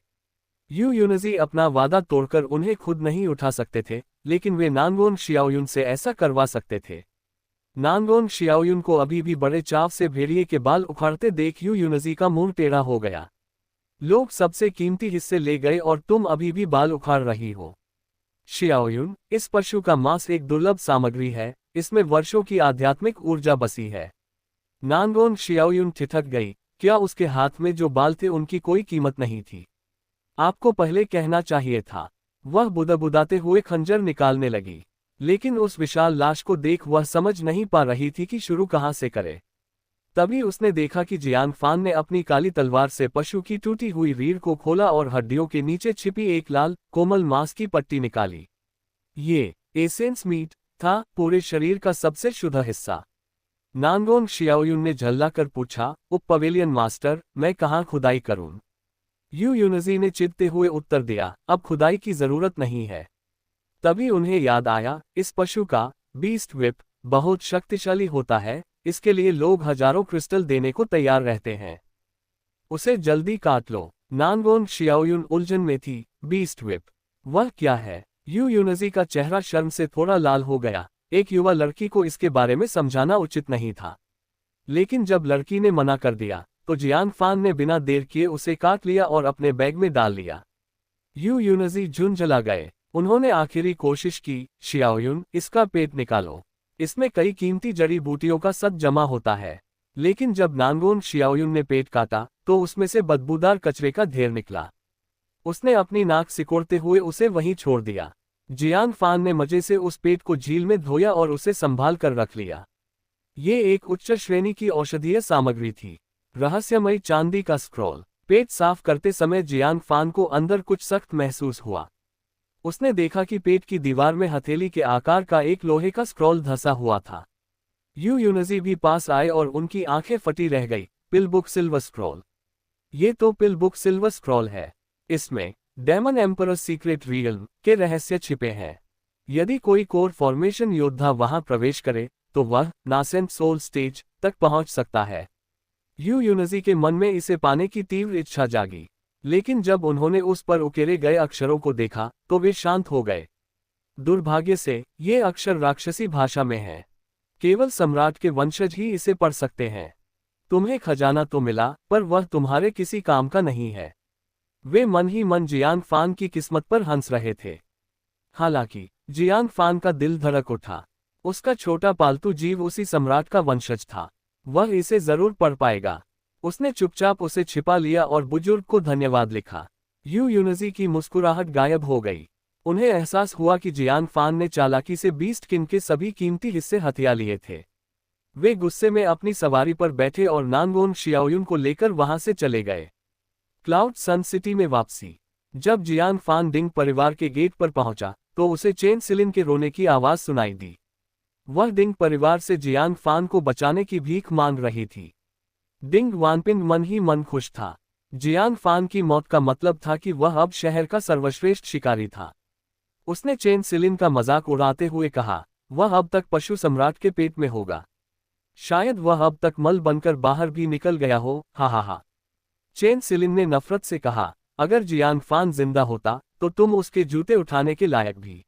यू यूनजी अपना वादा तोड़कर उन्हें खुद नहीं उठा सकते थे, लेकिन वे नानगोन शियाओयुन से ऐसा करवा सकते थे। नानगोन शियाओयुन को अभी भी बड़े चाव से भेड़िए के बाल उखाड़ते देख यू यूनजी का मुंह टेढ़ा हो गया। लोग सबसे कीमती हिस्से ले गए और तुम अभी भी बाल उखाड़ रही हो। शियाओयुन, इस पशु का मांस एक दुर्लभ सामग्री है, इसमें वर्षों की आध्यात्मिक ऊर्जा बसी है। नानगोन शियाओयुन ठिठक गई, क्या उसके हाथ में जो बाल थे उनकी कोई कीमत नहीं थी? आपको पहले कहना चाहिए था। वह बुदबुदाते हुए खंजर निकालने लगी, लेकिन उस विशाल लाश को देख वह समझ नहीं पा रही थी कि शुरू कहां से करे। तभी उसने देखा कि जियान फान ने अपनी काली तलवार से पशु की टूटी हुई रीढ़ को खोला और हड्डियों के नीचे छिपी एक लाल कोमल मांस की पट्टी निकाली। ये एसेंस मीट था, पूरे शरीर का सबसे शुद्ध हिस्सा। नानगोन शियाओयुन ने झल्लाकर पूछा, उप पवेलियन मास्टर, मैं कहाँ खुदाई करूं? यू यूनजी ने चिढ़ते हुए उत्तर दिया, अब खुदाई की जरूरत नहीं है। तभी उन्हें याद आया, इस पशु का बीस्ट व्हिप बहुत शक्तिशाली होता है, इसके लिए लोग हजारों क्रिस्टल देने को तैयार रहते हैं। उसे जल्दी काट लो। नानगोन शियाओयुन उलझन में थी। बीस्ट व्हिप, वह क्या है? यू यूनजी का चेहरा शर्म से थोड़ा लाल हो गया। एक युवा लड़की को इसके बारे में समझाना उचित नहीं था, लेकिन जब लड़की ने मना कर दिया तो जियान फान ने बिना देर किए उसे काट लिया और अपने बैग में डाल लिया। यू यूनजी झुंझला गए। उन्होंने आखिरी कोशिश की, शियाओयुन, इसका पेट निकालो। इसमें कई कीमती जड़ी बूटियों का सद जमा होता है। लेकिन जब नानगोन शियाओयुन ने पेट काटा तो उसमें से बदबूदार कचरे का ढेर निकला। उसने अपनी नाक सिकोड़ते हुए उसे वहीं छोड़ दिया। जियान फान ने मजे से उस पेट को झील में धोया और उसे संभाल कर रख लिया। ये एक उच्च श्रेणी की औषधीय सामग्री थी। रहस्यमयी चांदी का स्क्रॉल। पेट साफ करते समय जियान फान को अंदर कुछ सख्त महसूस हुआ। उसने देखा कि पेट की दीवार में हथेली के आकार का एक लोहे का स्क्रॉल धंसा हुआ था। यू यूनजी भी पास आए और उनकी आंखें फटी रह गई। पिल बुक सिल्वर स्क्रॉल। ये तो पिल बुक सिल्वर स्क्रॉल है। इसमें डेमन एम्परर सीक्रेट रियल्म के रहस्य छिपे हैं। यदि कोई कोर फॉर्मेशन योद्धा वहां प्रवेश करे तो वह नासेंट सोल स्टेज तक पहुंच सकता है। यू यूनजी के मन में इसे पाने की तीव्र इच्छा जागी, लेकिन जब उन्होंने उस पर उकेरे गए अक्षरों को देखा तो वे शांत हो गए। दुर्भाग्य से ये अक्षर राक्षसी भाषा में हैं। केवल सम्राट के वंशज ही इसे पढ़ सकते हैं। तुम्हें खजाना तो मिला, पर वह तुम्हारे किसी काम का नहीं है। वे मन ही मन जियान फान की किस्मत पर हंस रहे थे। हालांकि जियान फान का दिल धड़क उठा। उसका छोटा पालतू जीव उसी सम्राट का वंशज था। वह इसे जरूर पढ़ पाएगा। उसने चुपचाप उसे छिपा लिया और बुजुर्ग को धन्यवाद लिखा। यू यूनजी की मुस्कुराहट गायब हो गई। उन्हें एहसास हुआ कि जियान फान ने चालाकी से बीस्ट किन के सभी कीमती हिस्से हथिया लिए थे। वे गुस्से में अपनी सवारी पर बैठे और नानगोन शियाओयुन को लेकर वहां से चले गए। क्लाउड सन सिटी में वापसी। जब जियान फान डिंग परिवार के गेट पर पहुंचा तो उसे चेन सिलिन के रोने की आवाज सुनाई दी। वह डिंग परिवार से जियान फान को बचाने की भीख मांग रही थी। डिंग वानपिंग मन ही मन खुश था। जियान फान की मौत का मतलब था कि वह अब शहर का सर्वश्रेष्ठ शिकारी था। उसने चेन सिलिन का मजाक उड़ाते हुए कहा, वह अब तक पशु सम्राट के पेट में होगा। शायद वह अब तक मल बनकर बाहर भी निकल गया हो। हा हा हा। चेन सिलिन ने नफरत से कहा, अगर जियान फान जिंदा होता तो तुम उसके जूते उठाने के लायक भी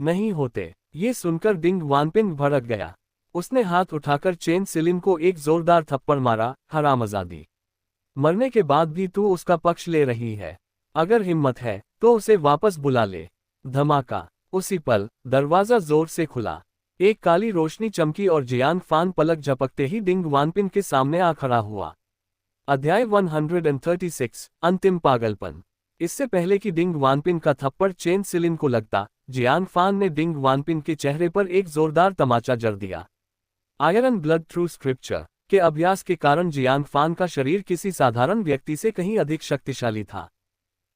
नहीं होते। ये सुनकर डिंग वानपिंग भड़क गया। उसने हाथ उठाकर चेन सिलिन को एक जोरदार थप्पड़ मारा। हरामजादी, मरने के बाद भी तू उसका पक्ष ले रही है। अगर हिम्मत है तो उसे वापस बुला ले। धमाका। उसी पल दरवाजा जोर से खुला। एक काली रोशनी चमकी और जियान फान पलक झपकते ही डिंग वानपिंग के सामने आ खड़ा हुआ। अध्याय 136 अंतिम पागलपन। इससे पहले कि डिंग वानपिन का थप्पड़ चेन सिलिन को लगता, जियान फान ने डिंग वानपिन के चेहरे पर एक जोरदार तमाचा जड़ दिया। आयरन ब्लड थ्रू स्क्रिप्चर के अभ्यास के कारण जियान फान का शरीर किसी साधारण व्यक्ति से कहीं अधिक शक्तिशाली था।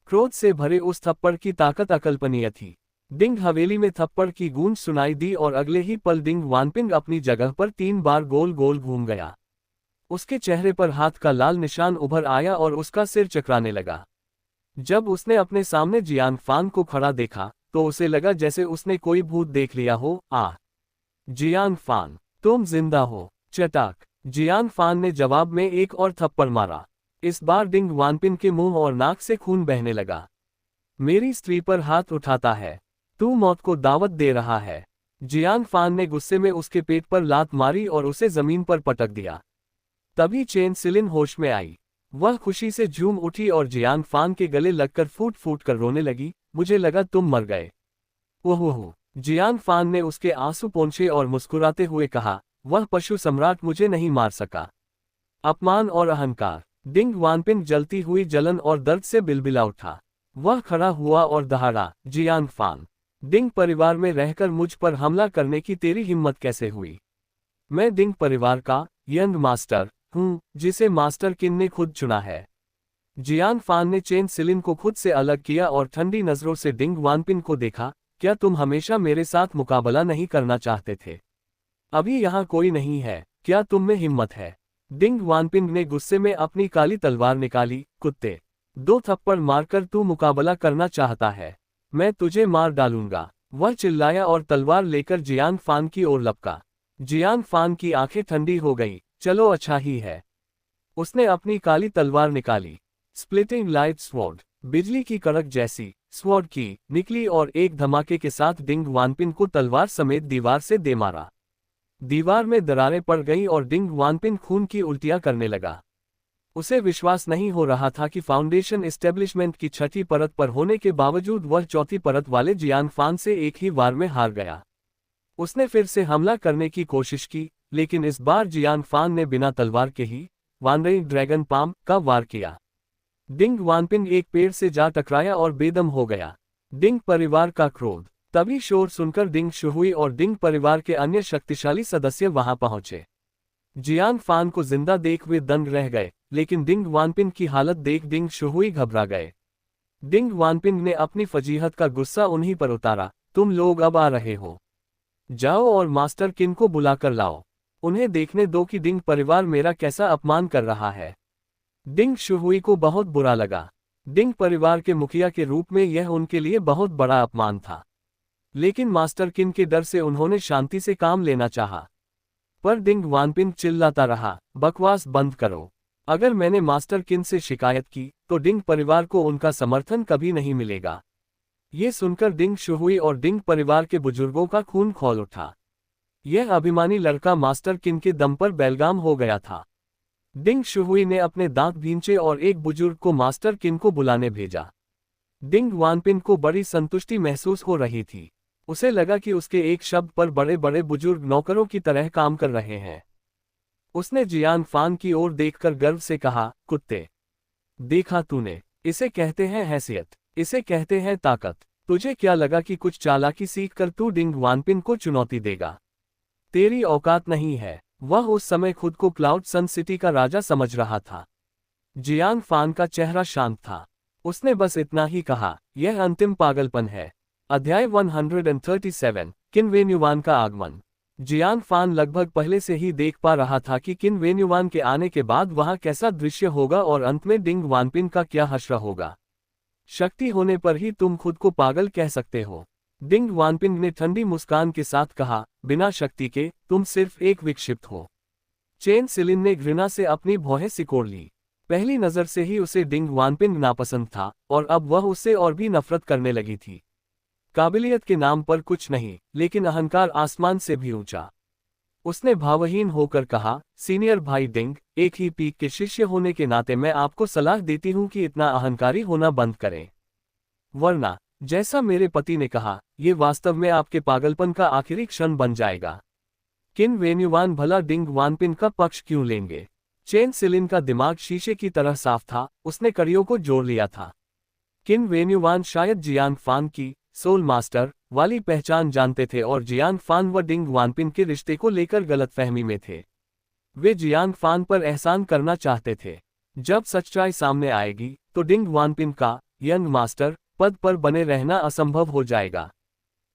क्रोध से भरे उस थप्पड़ की ताकत अकल्पनीय थी। डिंग हवेली में थप्पड़ की गूंज सुनाई दी और अगले ही पल डिंग वानपिन अपनी जगह पर 3 बार गोल गोल घूम गया। उसके चेहरे पर हाथ का लाल निशान उभर आया और उसका सिर चकराने लगा। जब उसने अपने सामने जियान फान को खड़ा देखा तो उसे लगा जैसे उसने कोई भूत देख लिया हो। जियान फान, तुम जिंदा हो। चटाक, जियान फान ने जवाब में एक और थप्पड़ मारा। इस बार डिंग वानपिन के मुंह और नाक से खून बहने लगा। मेरी स्त्री पर हाथ उठाता है, तू मौत को दावत दे रहा है। जियान फान ने गुस्से में उसके पेट पर लात मारी और उसे जमीन पर पटक दिया। तभी चेन सिलिन होश में आई। वह खुशी से झूम उठी और जियान फान के गले लगकर फूट फूट कर रोने लगी। मुझे लगा तुम मर गए। ओह, जियान फान ने उसके आंसू पोंछे और मुस्कुराते हुए कहा, वह पशु सम्राट मुझे नहीं मार सका। अपमान और अहंकार। डिंग वानपिन जलती हुई जलन और दर्द से बिलबिला उठा। वह खड़ा हुआ और दहाड़ा, जियान फान, डिंग परिवार में रहकर मुझ पर हमला करने की तेरी हिम्मत कैसे हुई? मैं डिंग परिवार का यंग मास्टर हूं, जिसे मास्टर किन ने खुद चुना है। जियान फान ने चेन सिलिन को खुद से अलग किया और ठंडी नजरों से डिंग वानपिन को देखा। क्या तुम हमेशा मेरे साथ मुकाबला नहीं करना चाहते थे? अभी यहाँ कोई नहीं है, क्या तुम में हिम्मत है? डिंग वानपिन ने गुस्से में अपनी काली तलवार निकाली। कुत्ते, 2 थप्पड़ मारकर तू मुकाबला करना चाहता है? मैं तुझे मार डालूंगा। वह चिल्लाया और तलवार लेकर जियान फान की ओर लपका। जियान फान की आंखें ठंडी हो गई। चलो अच्छा ही है। उसने अपनी काली तलवार निकाली। स्प्लिटिंग लाइट स्वॉर्ड, बिजली की कड़क जैसी स्वॉर्ड की निकली और एक धमाके के साथ डिंग वानपिन को तलवार समेत दीवार से दे मारा। दीवार में दरारें पड़ गईं और डिंग वानपिन खून की उल्टियां करने लगा। उसे विश्वास नहीं हो रहा था कि फाउंडेशन एस्टेब्लिशमेंट की 6ठी परत पर होने के बावजूद वह 4थी परत वाले जियान फान से एक ही वार में हार गया। उसने फिर से हमला करने की कोशिश की, लेकिन इस बार जियान फान ने बिना तलवार के ही वानरई ड्रैगन पाम का वार किया। डिंग वानपिन एक पेड़ से जा टकराया और बेदम हो गया। डिंग परिवार का क्रोध। तभी शोर सुनकर डिंग शुहुई और डिंग परिवार के अन्य शक्तिशाली सदस्य वहां पहुंचे। जियान फान को जिंदा देख वे दंग रह गए, लेकिन डिंग वानपिन की हालत देख डिंग शुहुई घबरा गए। डिंग वानपिन ने अपनी फजीहत का गुस्सा उन्हीं पर उतारा। तुम लोग अब आ रहे हो, जाओ और मास्टर किन को बुलाकर लाओ। उन्हें देखने दो कि डिंग परिवार मेरा कैसा अपमान कर रहा है। डिंग शुहुई को बहुत बुरा लगा। डिंग परिवार के मुखिया के रूप में यह उनके लिए बहुत बड़ा अपमान था, लेकिन मास्टर किन के डर से उन्होंने शांति से काम लेना चाहा। पर डिंग वानपिन चिल्लाता रहा, बकवास बंद करो। अगर मैंने मास्टर किन से शिकायत की तो डिंग परिवार को उनका समर्थन कभी नहीं मिलेगा। ये सुनकर डिंग शुहुई और डिंग परिवार के बुजुर्गों का खून खौल उठा। यह अभिमानी लड़का मास्टर किन के दम पर बेलगाम हो गया था। डिंग शुहुई ने अपने दांत भींचे और एक बुजुर्ग को मास्टर किन को बुलाने भेजा। डिंग वानपिन को बड़ी संतुष्टि महसूस हो रही थी। उसे लगा कि उसके एक शब्द पर बड़े बड़े बुजुर्ग नौकरों की तरह काम कर रहे हैं। उसने जियान फान की ओर देखकर गर्व से कहा, कुत्ते, देखा तूने, इसे कहते हैं हैसियत, इसे कहते हैं ताकत। तुझे क्या लगा कि कुछ चालाकी सीखकर तू डिंग वानपिन को चुनौती देगा? तेरी औकात नहीं है। वह उस समय खुद को क्लाउड सन सिटी का राजा समझ रहा था। जियान फान का चेहरा शांत था। उसने बस इतना ही कहा, यह अंतिम पागलपन है। अध्याय 137, किन वेन्युवान का आगमन। जियान फान लगभग पहले से ही देख पा रहा था कि किन वेन्युवान के आने के बाद वहां कैसा दृश्य होगा और अंत में डिंग वानपिन का क्या हश्र होगा। शक्ति होने पर ही तुम खुद को पागल कह सकते हो, डिंग वानपिन ने ठंडी मुस्कान के साथ कहा, बिना शक्ति के तुम सिर्फ एक विक्षिप्त हो। चेन सिलिन ने घृणा से अपनी भौहें सिकोड़ ली। पहली नजर से ही उसे डिंग वानपिन नापसंद था और अब वह उससे और भी नफरत करने लगी थी। काबिलियत के नाम पर कुछ नहीं, लेकिन अहंकार आसमान से भी ऊंचा। उसने भावहीन होकर कहा, सीनियर भाई डिंग, एक ही पीक के शिष्य होने के नाते मैं आपको सलाह देती हूं कि इतना अहंकारी होना बंद करें, वरना जैसा मेरे पति ने कहा, ये वास्तव में आपके पागलपन का आखिरी क्षण बन जाएगा। किन वेन्युवान भला डिंग वानपिन का पक्ष क्यों लेंगे? चेन सिलिन का दिमाग शीशे की तरह साफ था। उसने कड़ियों को जोड़ लिया था। किन वेन्युवान शायद जियान फान की सोल मास्टर वाली पहचान जानते थे और जियान फान व डिंग वानपिन के रिश्ते को लेकर गलतफहमी में थे। वे जियान फान पर एहसान करना चाहते थे। जब सच्चाई सामने आएगी तो डिंग वानपिन का यंग मास्टर पद पर बने रहना असंभव हो जाएगा।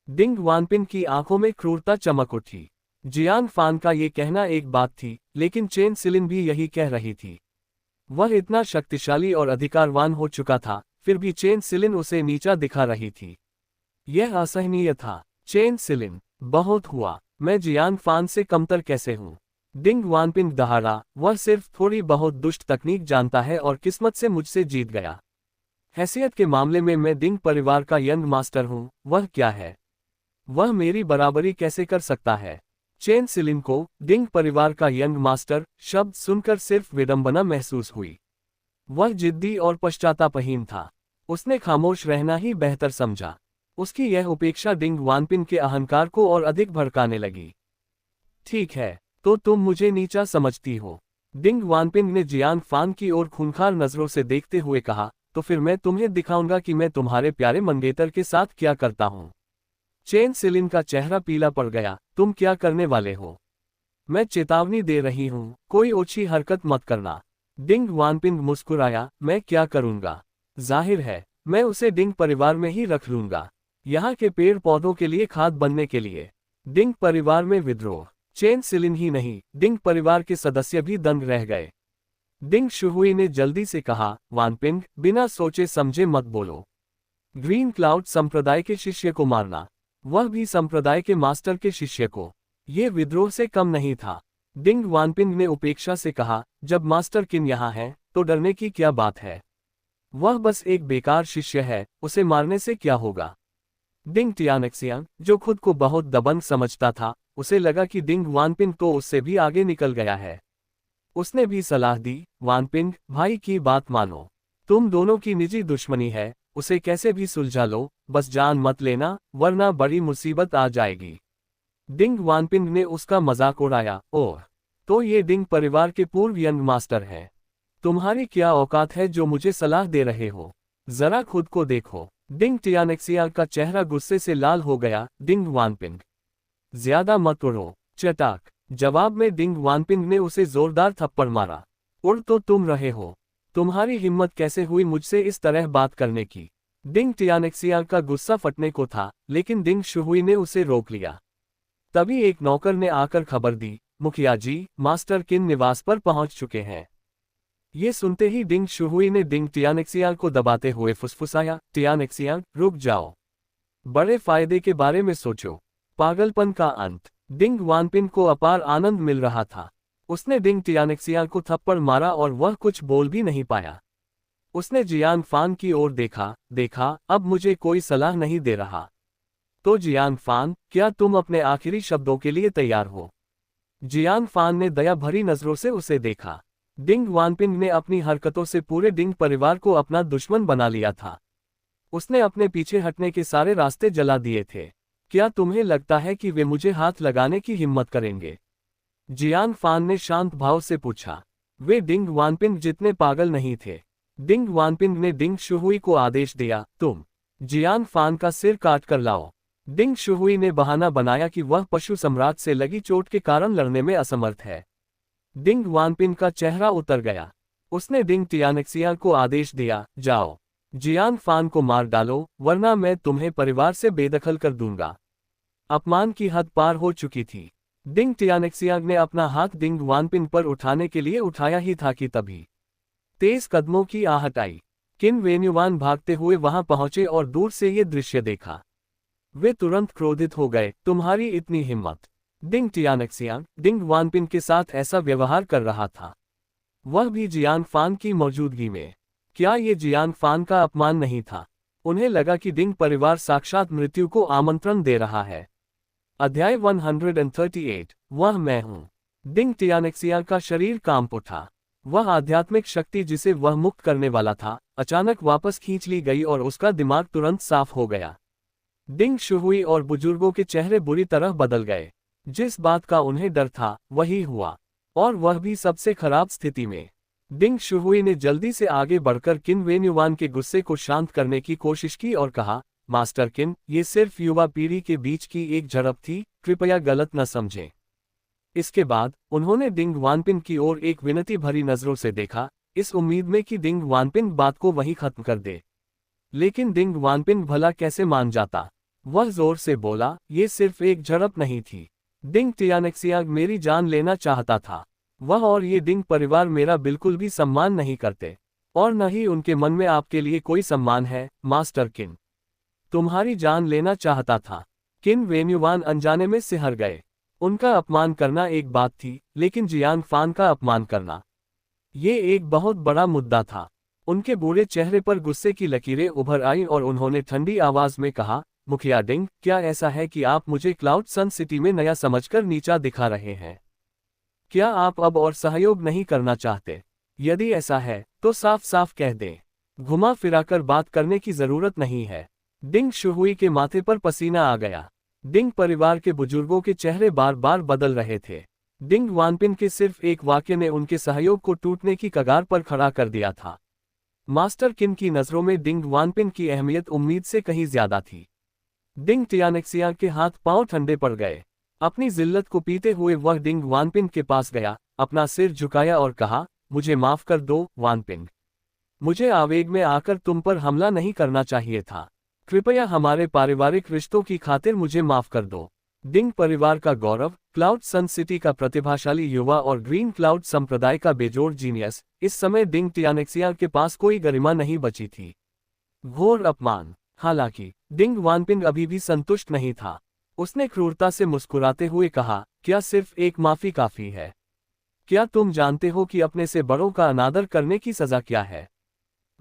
डिंग वानपिन की आंखों में क्रूरता चमक उठी। जियान फान का ये कहना एक बात थी, लेकिन चेन सिलिन भी यही कह रही थी। वह इतना शक्तिशाली और अधिकारवान हो चुका था, फिर भी चेन सिलिन उसे नीचा दिखा रही थी। यह असहनीय था। चेन सिलिन, बहुत हुआ, मैं जियान फान से कमतर कैसे हूँ? डिंग वानपिन दहाड़ा, वह सिर्फ थोड़ी बहुत दुष्ट तकनीक जानता है और किस्मत से मुझसे जीत गया। हैसियत के मामले में मैं डिंग परिवार का यंग मास्टर हूँ, वह क्या है? वह मेरी बराबरी कैसे कर सकता है? चेन सिलिन को डिंग परिवार का यंग मास्टर शब्द सुनकर सिर्फ विडंबना महसूस हुई। वह जिद्दी और पश्चातापहीन था। उसने खामोश रहना ही बेहतर समझा। उसकी यह उपेक्षा डिंग वानपिन के अहंकार को और अधिक भड़काने लगी। ठीक है, तो तुम मुझे नीचा समझती हो? डिंग वानपिन ने जियान फान की ओर खूंखार नजरों से देखते हुए कहा, तो फिर मैं तुम्हें दिखाऊंगा कि मैं तुम्हारे प्यारे मंगेतर के साथ क्या करता हूं। चेन सिलिन का चेहरा पीला पड़ गया। तुम क्या करने वाले हो? मैं चेतावनी दे रही हूं, कोई ओछी हरकत मत करना। डिंग वानपिन मुस्कुराया, मैं क्या करूंगा? जाहिर है, मैं उसे डिंग परिवार में ही रख लूंगा, यहाँ के पेड़ पौधों के लिए खाद बनने के लिए। डिंग परिवार में विद्रोह। चेन सिलिन ही नहीं, डिंग परिवार के सदस्य भी दंग रह गए। डिंग शुहुई ने जल्दी से कहा, वानपिन, बिना सोचे समझे मत बोलो। ग्रीन क्लाउड संप्रदाय के शिष्य को मारना, वह भी संप्रदाय के मास्टर के शिष्य को, ये विद्रोह से कम नहीं था। डिंग वानपिन ने उपेक्षा से कहा, जब मास्टर किन यहाँ है तो डरने की क्या बात है? वह बस एक बेकार शिष्य है, उसे मारने से क्या होगा? डिंग टियानक्सियांग, जो खुद को बहुत दबंग समझता था, उसे लगा कि डिंग वानपिन तो उससे भी आगे निकल गया है। उसने भी सलाह दी, वानपिन भाई की बात मानो। तुम दोनों की निजी दुश्मनी है, उसे कैसे भी सुलझा लो, बस जान मत लेना, वरना बड़ी मुसीबत आ जाएगी। डिंग वानपिन ने उसका मजाक उड़ाया, ओह, तो ये डिंग परिवार के पूर्व यंग मास्टर हैं। तुम्हारी क्या औकात है जो मुझे सलाह दे रहे हो? जरा खुद को देखो। डिंग टियानक्सिया का चेहरा गुस्से से लाल हो गया। डिंग वानपिन, ज्यादा मत उड़ो। चटाक। जवाब में डिंग वानपिन ने उसे जोरदार थप्पड़ मारा। उड़ तो तुम रहे हो, तुम्हारी हिम्मत कैसे हुई मुझसे इस तरह बात करने की? डिंग टियानक्सिया का गुस्सा फटने को था, लेकिन डिंग शुहुई ने उसे रोक लिया। तभी एक नौकर ने आकर खबर दी, मुखिया जी, मास्टर किन निवास पर पहुंच चुके हैं। ये सुनते ही डिंग शुहुई ने डिंग टियानक्सिया को दबाते हुए फुसफुसाया, टियानक्सिया, रुक जाओ, बड़े फायदे के बारे में सोचो। पागलपन का अंत। डिंग वानपिन को अपार आनंद मिल रहा था। उसने डिंग टियानक्सिया को थप्पड़ मारा और वह कुछ बोल भी नहीं पाया। उसने जियान फान की ओर देखा, अब मुझे कोई सलाह नहीं दे रहा। तो जियान फान, क्या तुम अपने आखिरी शब्दों के लिए तैयार हो? जियान फान ने दया भरी नजरों से उसे देखा। डिंग वानपिन ने अपनी हरकतों से पूरे डिंग परिवार को अपना दुश्मन बना लिया था। उसने अपने पीछे हटने के सारे रास्ते जला दिए थे। क्या तुम्हें लगता है कि वे मुझे हाथ लगाने की हिम्मत करेंगे? जियान फान ने शांत भाव से पूछा। वे डिंग वानपिन जितने पागल नहीं थे। डिंग वानपिन ने डिंग शुहुई को आदेश दिया, तुम जियान फान का सिर काट कर लाओ। डिंग शुहुई ने बहाना बनाया कि वह पशु सम्राट से लगी चोट के कारण लड़ने में असमर्थ है। डिंग वानपिन का चेहरा उतर गया। उसने डिंग टियानक्सिया को आदेश दिया, जाओ, जियान फान को मार डालो, वरना मैं तुम्हें परिवार से बेदखल कर दूंगा। अपमान की हद पार हो चुकी थी। डिंग टियानक्सिया ने अपना हाथ डिंग वानपिन पर उठाने के लिए उठाया ही था कि तभी तेज कदमों की आहट आई। किन वेन्युवान भागते हुए वहां पहुंचे और दूर से ये दृश्य देखा। वे तुरंत क्रोधित हो गए, तुम्हारी इतनी हिम्मत? डिंग टियानक्सिया डिंग वानपिन के साथ ऐसा व्यवहार कर रहा था, वह भी जियान फान की मौजूदगी में। क्या ये जियान फान का अपमान नहीं था? उन्हें लगा कि डिंग परिवार साक्षात मृत्यु को आमंत्रण दे रहा है। अध्याय 138, वह मैं हूं। डिंग टियानक्सिया का शरीर कांप उठा। वह आध्यात्मिक शक्ति जिसे वह मुक्त करने वाला था, अचानक वापस खींच ली गई और उसका दिमाग तुरंत साफ हो गया। डिंग शुहुई और बुजुर्गों के चेहरे बुरी तरह बदल गए। जिस बात का उन्हें डर था, वही हुआ, और वह भी सबसे खराब स्थिति में। डिंग शुहुई ने जल्दी से आगे बढ़कर किन वेन्युवान के गुस्से को शांत करने की कोशिश की और कहा, मास्टर किन, ये सिर्फ युवा पीढ़ी के बीच की एक झड़प थी, कृपया गलत न समझें। इसके बाद उन्होंने डिंग वानपिन की ओर एक विनती भरी नजरों से देखा, इस उम्मीद में कि डिंग वानपिन बात को वहीं खत्म कर दे। लेकिन डिंग वानपिन भला कैसे मान जाता। वह जोर से बोला, ये सिर्फ एक झड़प नहीं थी। डिंग टियानेक्सियाग मेरी जान लेना चाहता था। वह और ये डिंग परिवार मेरा बिल्कुल भी सम्मान नहीं करते, और न ही उनके मन में आपके लिए कोई सम्मान है, मास्टर किन। तुम्हारी जान लेना चाहता था। किन वेन्युवान अनजाने में सिहर गए। उनका अपमान करना एक बात थी, लेकिन जियांग फान का अपमान करना, ये एक बहुत बड़ा मुद्दा था। उनके बूढ़े चेहरे पर गुस्से की लकीरें उभर आईं और उन्होंने ठंडी आवाज में कहा, मुखिया डिंग, क्या ऐसा है कि आप मुझे क्लाउड सन सिटी में नया समझकर नीचा दिखा रहे हैं? क्या आप अब और सहयोग नहीं करना चाहते? यदि ऐसा है तो साफ साफ कह दें। घुमा फिराकर बात करने की जरूरत नहीं है। डिंग शुहुई के माथे पर पसीना आ गया। डिंग परिवार के बुजुर्गों के चेहरे बार बार बदल रहे थे। डिंग वानपिन के सिर्फ एक वाक्य ने उनके सहयोग को टूटने की कगार पर खड़ा कर दिया था। मास्टर किन की नजरों में डिंग वानपिन की अहमियत उम्मीद से कहीं ज्यादा थी। डिंग टियानेक्सियाग के हाथ पांव ठंडे पड़ गए। अपनी जिल्लत को पीते हुए वह डिंग वानपिन के पास गया, अपना सिर झुकाया और कहा, मुझे माफ कर दो, वानपिन। मुझे आवेग में आकर तुम पर हमला नहीं करना चाहिए था। कृपया हमारे पारिवारिक रिश्तों की खातिर मुझे माफ कर दो। डिंग परिवार का गौरव, क्लाउड सन सिटी का प्रतिभाशाली युवा और ग्रीन क्लाउड संप्रदाय का बेजोड़ जीनियस, इस समय डिंग टियानेक्सियाग के पास कोई गरिमा नहीं बची थी। घोर अपमान। हालांकि डिंग वानपिन अभी भी संतुष्ट नहीं था। उसने क्रूरता से मुस्कुराते हुए कहा, क्या सिर्फ एक माफी काफी है? क्या तुम जानते हो कि अपने से बड़ों का अनादर करने की सजा क्या है?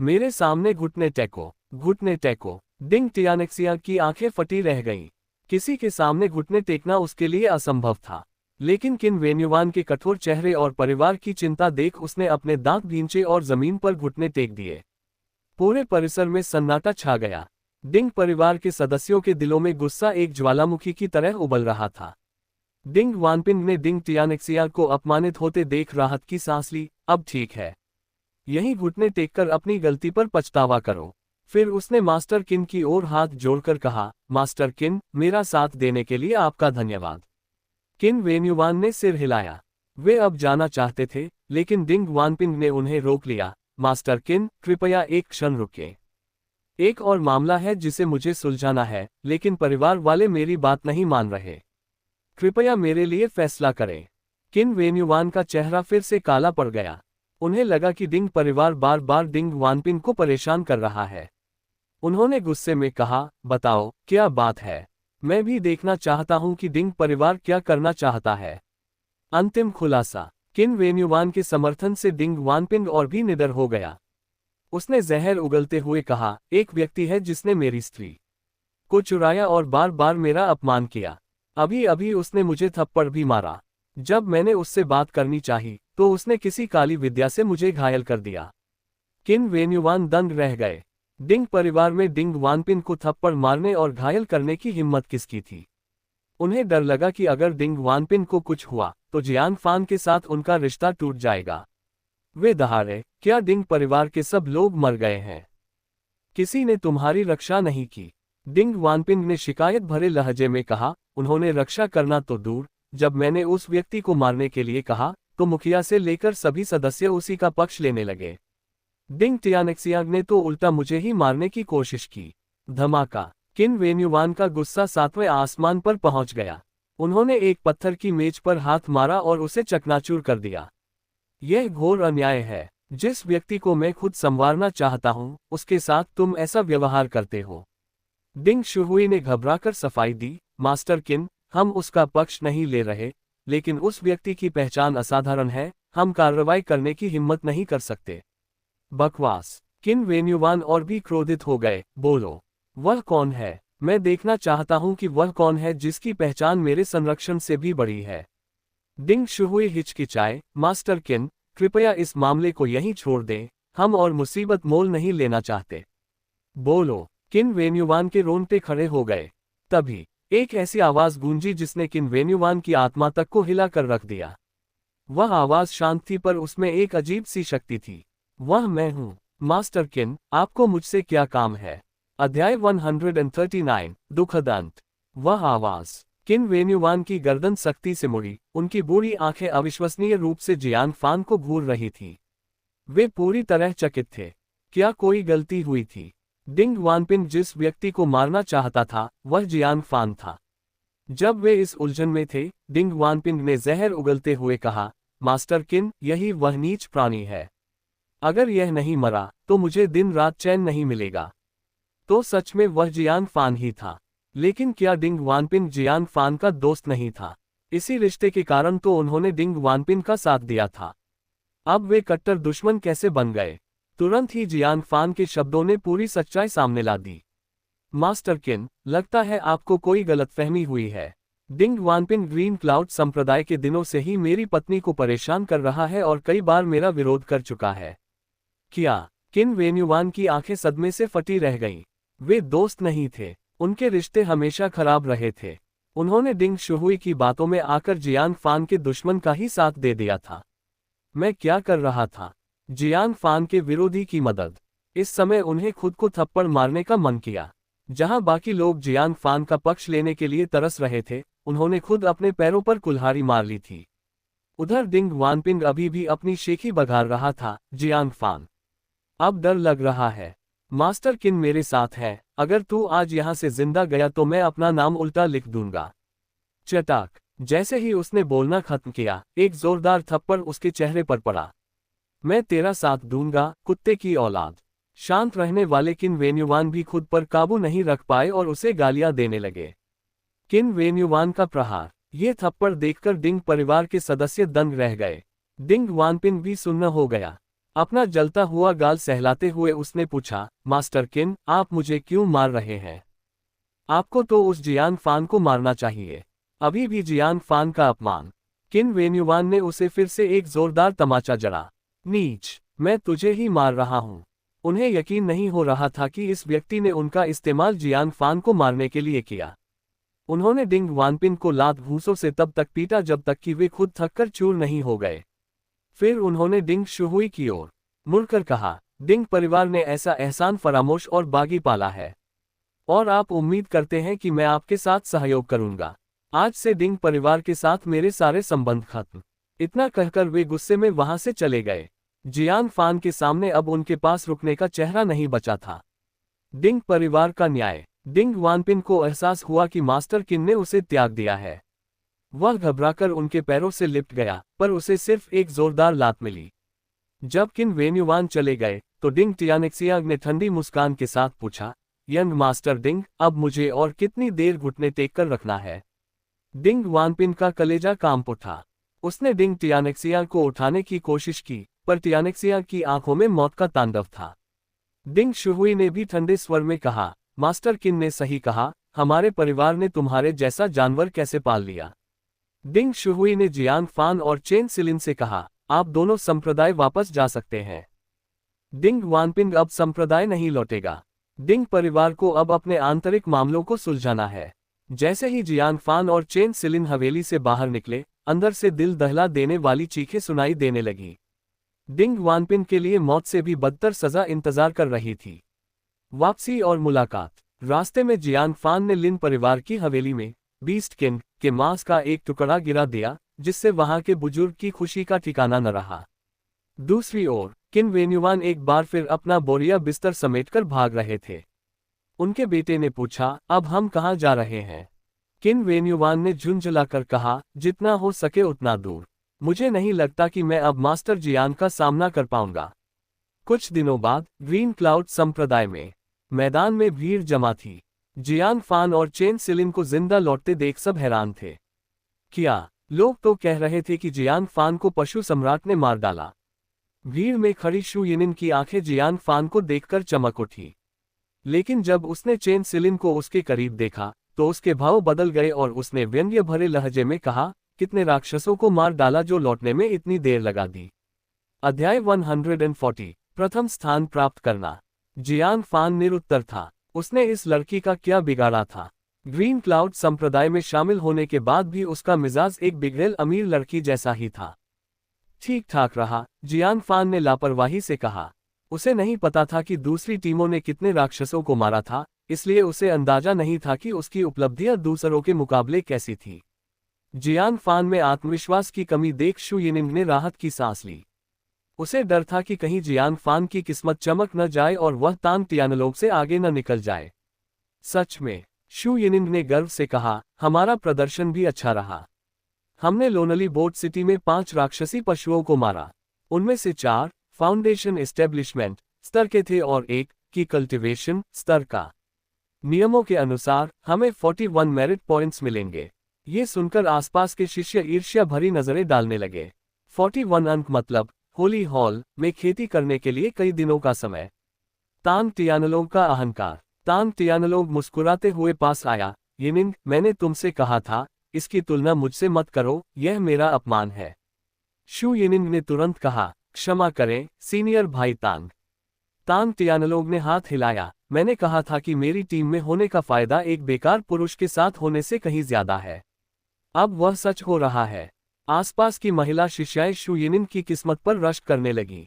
मेरे सामने घुटने टेको, घुटने टेको। डिंग टियानेक्सियाग की आंखें फटी रह गईं। किसी के सामने घुटने टेकना उसके लिए असंभव था, लेकिन किन वेन्युवान के कठोर चेहरे और परिवार की चिंता देख उसने अपने दांत भींचे और जमीन पर घुटने टेक दिए। पूरे परिसर में सन्नाटा छा गया। डिंग परिवार के सदस्यों के दिलों में गुस्सा एक ज्वालामुखी की तरह उबल रहा था। डिंग वानपिन ने डिंग टियानेक्सियाग को अपमानित होते देख राहत की सांस ली। अब ठीक है, यही घुटने टेककर अपनी गलती पर पछतावा करो। फिर उसने मास्टर किन की ओर हाथ जोड़कर कहा, मास्टर किन, मेरा साथ देने के लिए आपका धन्यवाद। किन वेन्युवान ने सिर हिलाया। वे अब जाना चाहते थे, लेकिन डिंग वानपिन ने उन्हें रोक लिया। मास्टर किन, कृपया एक क्षण रुकिए। एक और मामला है जिसे मुझे सुलझाना है, लेकिन परिवार वाले मेरी बात नहीं मान रहे। कृपया मेरे लिए फैसला करें। किन वेन्युवान का चेहरा फिर से काला पड़ गया। उन्हें लगा कि डिंग परिवार बार बार डिंग वानपिन को परेशान कर रहा है। उन्होंने गुस्से में कहा, बताओ, क्या बात है? मैं भी देखना चाहता हूं कि डिंग परिवार क्या करना चाहता है। अंतिम खुलासा। किन वेन्युवान के समर्थन से डिंग वानपिन और भी निडर हो गया। उसने जहर उगलते हुए कहा, एक व्यक्ति है जिसने मेरी स्त्री को चुराया और बार बार मेरा अपमान किया। अभी अभी उसने मुझे थप्पड़ भी मारा। जब मैंने उससे बात करनी चाही, तो उसने किसी काली विद्या से मुझे घायल कर दिया। किन वेन्युवान दंग रह गए। डिंग परिवार में डिंग वानपिन को थप्पड़ मारने और घायल करने की हिम्मत किसकी थी? उन्हें डर लगा कि अगर डिंग वानपिन को कुछ हुआ, तो जियांग फान के साथ उनका रिश्ता टूट जाएगा। वे दहाड़े, क्या डिंग परिवार के सब लोग मर गए हैं? किसी ने तुम्हारी रक्षा नहीं की। डिंग वानपिन ने शिकायत भरे लहजे में कहा, उन्होंने रक्षा करना तो दूर, जब मैंने उस व्यक्ति को मारने के लिए कहा, तो मुखिया से लेकर सभी सदस्य उसी का पक्ष लेने लगे। डिंग टियानेक्सियाग ने तो उल्टा मुझे ही मारने की कोशिश की। धमाका। किन वेन्युवान का गुस्सा सातवें आसमान पर पहुंच गया। उन्होंने एक पत्थर की मेज पर हाथ मारा और उसे चकनाचूर कर दिया। यह घोर अन्याय है। जिस व्यक्ति को मैं खुद संवारना चाहता हूं, उसके साथ तुम ऐसा व्यवहार करते हो। डिंग शुहुई ने घबराकर सफाई दी, मास्टर किन, हम उसका पक्ष नहीं ले रहे, लेकिन उस व्यक्ति की पहचान असाधारण है, हम कार्रवाई करने की हिम्मत नहीं कर सकते। बकवास। किन वेन्युवान और भी क्रोधित हो गए, बोलो, वह कौन है? मैं देखना चाहता हूं कि वह कौन है जिसकी पहचान मेरे संरक्षण से भी बड़ी है। डिंग शुहुई हिचकिचाए, मास्टर किन, कृपया इस मामले को यहीं छोड़ दें, हम और मुसीबत मोल नहीं लेना चाहते। बोलो। किन वेन्युवान के रोंगटे खड़े हो गए। तभी एक ऐसी आवाज गूंजी जिसने किन वेन्युवान की आत्मा तक को हिला कर रख दिया। वह आवाज शांत थी पर उसमें एक अजीब सी शक्ति थी। वह मैं हूँ। मास्टर किन, आपको मुझसे क्या काम है? अध्याय 139, दुखद अंत। वह आवाज। किन वेन्युवान की गर्दन सख्ती से मुड़ी, उनकी बूढ़ी आंखें अविश्वसनीय रूप से जियान फान को घूर रही थी। वे पूरी तरह चकित थे। क्या कोई गलती हुई थी? डिंग वानपिन जिस व्यक्ति को मारना चाहता था, वह जियान फान था। जब वे इस उलझन में थे, डिंग वानपिन ने जहर उगलते हुए कहा, मास्टर किन, यही वह नीच प्राणी है। अगर यह नहीं मरा, तो मुझे दिन रात चैन नहीं मिलेगा। तो सच में वह जियान फान ही था। लेकिन क्या डिंग वानपिन जियान फान का दोस्त नहीं था? इसी रिश्ते के कारण तो उन्होंने डिंग वानपिन का साथ दिया था। अब वे कट्टर दुश्मन कैसे बन गए? तुरंत ही जियान फान के शब्दों ने पूरी सच्चाई सामने ला दी। मास्टर किन, लगता है आपको कोई गलतफहमी हुई है। डिंग वानपिन ग्रीन क्लाउड संप्रदाय के दिनों से ही मेरी पत्नी को परेशान कर रहा है और कई बार मेरा विरोध कर चुका है। क्या? किन वेन्युवान की आंखें सदमे से फटी रह गईं। वे दोस्त नहीं थे, उनके रिश्ते हमेशा खराब रहे थे। उन्होंने डिंग शुहुई की बातों में आकर जियान फान के दुश्मन का ही साथ दे दिया था। मैं क्या कर रहा था? जियान फान के विरोधी की मदद। इस समय उन्हें खुद को थप्पड़ मारने का मन किया। जहां बाकी लोग जियान फान का पक्ष लेने के लिए तरस रहे थे, उन्होंने खुद अपने पैरों पर कुल्हाड़ी मार ली थी। उधर डिंग वानपिंग अभी भी अपनी शेखी बघार रहा था। जियान फान, अब डर लग रहा है। मास्टर किन मेरे साथ है, अगर तू आज यहां से जिंदा गया तो मैं अपना नाम उल्टा लिख दूंगा। चटाक। जैसे ही उसने बोलना खत्म किया, एक जोरदार थप्पड़ उसके चेहरे पर पड़ा। मैं तेरा साथ दूंगा, कुत्ते की औलाद। शांत रहने वाले किन वेन्युवान भी खुद पर काबू नहीं रख पाए और उसे गालियां देने लगे। किन वेन्युवान का प्रहार। ये थप्पड़ देखकर डिंग परिवार के सदस्य दंग रह गए। डिंग वानपिन भी सुन्न हो गया। अपना जलता हुआ गाल सहलाते हुए उसने पूछा, मास्टर किन, आप मुझे क्यों मार रहे हैं? आपको तो उस जियान फान को मारना चाहिए। अभी भी जियान फान का अपमान। किन वेन्युवान ने उसे फिर से एक जोरदार तमाचा जड़ा। नीच, मैं तुझे ही मार रहा हूं। उन्हें यकीन नहीं हो रहा था कि इस व्यक्ति ने उनका इस्तेमाल जियान फान को मारने के लिए किया। उन्होंने डिंग वानपिन को लात घूंसों से तब तक पीटा जब तक कि वे खुद थककर चूर नहीं हो गए। फिर उन्होंने डिंग शुहुई की ओर मुड़कर कहा, डिंग परिवार ने ऐसा एहसान फरामोश और बागी पाला है, और आप उम्मीद करते हैं कि मैं आपके साथ सहयोग करूंगा। आज से डिंग परिवार के साथ मेरे सारे संबंध खत्म। इतना कहकर वे गुस्से में वहां से चले गए। जियान फान के सामने अब उनके पास रुकने का चेहरा नहीं बचा था। डिंग परिवार का न्याय। डिंग वानपिन को एहसास हुआ कि मास्टर किन ने उसे त्याग दिया है। वह घबराकर उनके पैरों से लिपट गया, पर उसे सिर्फ एक जोरदार लात मिली। जब किन वेन्युवान चले गए, तो डिंग टियानेक्सियाग ने ठंडी मुस्कान के साथ पूछा, यंग मास्टर डिंग, अब मुझे और कितनी देर घुटने टेक कर रखना है? डिंग वानपिन का कलेजा कांप उठा। उसने डिंग टियानेक्सियाग को उठाने की कोशिश की, पर टियानेक्सियाग की आंखों में मौत का तांडव था। डिंग शुहुई ने भी ठंडे स्वर में कहा, मास्टर किन ने सही कहा, हमारे परिवार ने तुम्हारे जैसा जानवर कैसे पाल लिया। डिंग शुहुई ने जियान फान और चेन सिलिन से कहा, आप दोनों संप्रदाय वापस जा सकते हैं। डिंग वानपिंग अब संप्रदाय नहीं लौटेगा। डिंग परिवार को अब अपने आंतरिक मामलों को सुलझाना है। जैसे ही जियान फान और चेन सिलिन हवेली से बाहर निकले, अंदर से दिल दहला देने वाली चीखें सुनाई देने लगी। डिंग वानपिन के लिए मौत से भी बदतर सजा इंतजार कर रही थी। वापसी और मुलाकात। रास्ते में जियान फान ने लिन परिवार की हवेली में बीस्ट किन के मांस का एक टुकड़ा गिरा दिया, जिससे वहां के बुजुर्ग की खुशी का ठिकाना न रहा। दूसरी ओर किन वेन्युवान एक बार फिर अपना बोरिया बिस्तर समेटकर भाग रहे थे। उनके बेटे ने पूछा, अब हम कहाँ जा रहे हैं? किन वेन्युवान ने झुंझलाकर कहा, जितना हो सके उतना दूर। मुझे नहीं लगता कि मैं अब मास्टर जियान का सामना कर पाऊंगा। कुछ दिनों बाद ग्रीन क्लाउड संप्रदाय में मैदान में भीड़ जमा थी। जियान फान और चेन सिलिन को जिंदा लौटते देख सब हैरान थे। क्या? लोग तो कह रहे थे कि जियान फान को पशु सम्राट ने मार डाला। भीड़ में खड़ी शू यिनिन की आंखें जियान फान को देखकर चमक उठी। लेकिन जब उसने चेन सिलिन को उसके करीब देखा, तो उसके भाव बदल गए और उसने व्यंग्य भरे लहजे में कहा, कितने राक्षसों को मार डाला जो लौटने में इतनी देर लगा दी। अध्याय 140, प्रथम स्थान प्राप्त करना। जियान फान निरुत्तर था। उसने इस लड़की का क्या बिगाड़ा था? ग्रीन क्लाउड संप्रदाय में शामिल होने के बाद भी उसका मिजाज एक बिगड़ेल अमीर लड़की जैसा ही था। ठीक ठाक रहा, जियान फान ने लापरवाही से कहा। उसे नहीं पता था कि दूसरी टीमों ने कितने राक्षसों को मारा था, इसलिए उसे अंदाजा नहीं था कि उसकी उपलब्धियां दूसरों के मुकाबले कैसी थी। जियान फान में आत्मविश्वास की कमी देख शू यिनिंग ने राहत की सांस ली। उसे डर था कि कहीं जियान फान की किस्मत चमक न जाए और वह तांग टियानलोग से आगे न निकल जाए। सच में, शू यिनिंग ने गर्व से कहा, हमारा प्रदर्शन भी अच्छा रहा। हमने लोनली बोट सिटी में 5 राक्षसी पशुओं को मारा। उनमें से 4 फाउंडेशन एस्टेब्लिशमेंट स्तर के थे और 1 की कल्टीवेशन स्तर का। नियमों के अनुसार हमें 41 मेरिट पॉइंट्स मिलेंगे। ये सुनकर आसपास के शिष्य ईर्ष्या भरी नजरें डालने लगे। 41 अंक मतलब होली हॉल में खेती करने के लिए कई दिनों का समय। तांग टियानलोग का अहंकार। तांग टियानलोग मुस्कुराते हुए पास आया। यिनिंग, मैंने तुमसे कहा था, इसकी तुलना मुझसे मत करो, यह मेरा अपमान है। शू यिनिंग ने तुरंत कहा, क्षमा करें, सीनियर भाई तांग। तांग टियानलोग ने हाथ हिलाया। मैंने कहा था कि मेरी टीम में होने का फायदा एक बेकार पुरुष के साथ होने से कहीं ज्यादा है। अब वह सच हो रहा है। आसपास की महिला शिष्याएं शू यिनिंग की किस्मत पर रश्क करने लगी।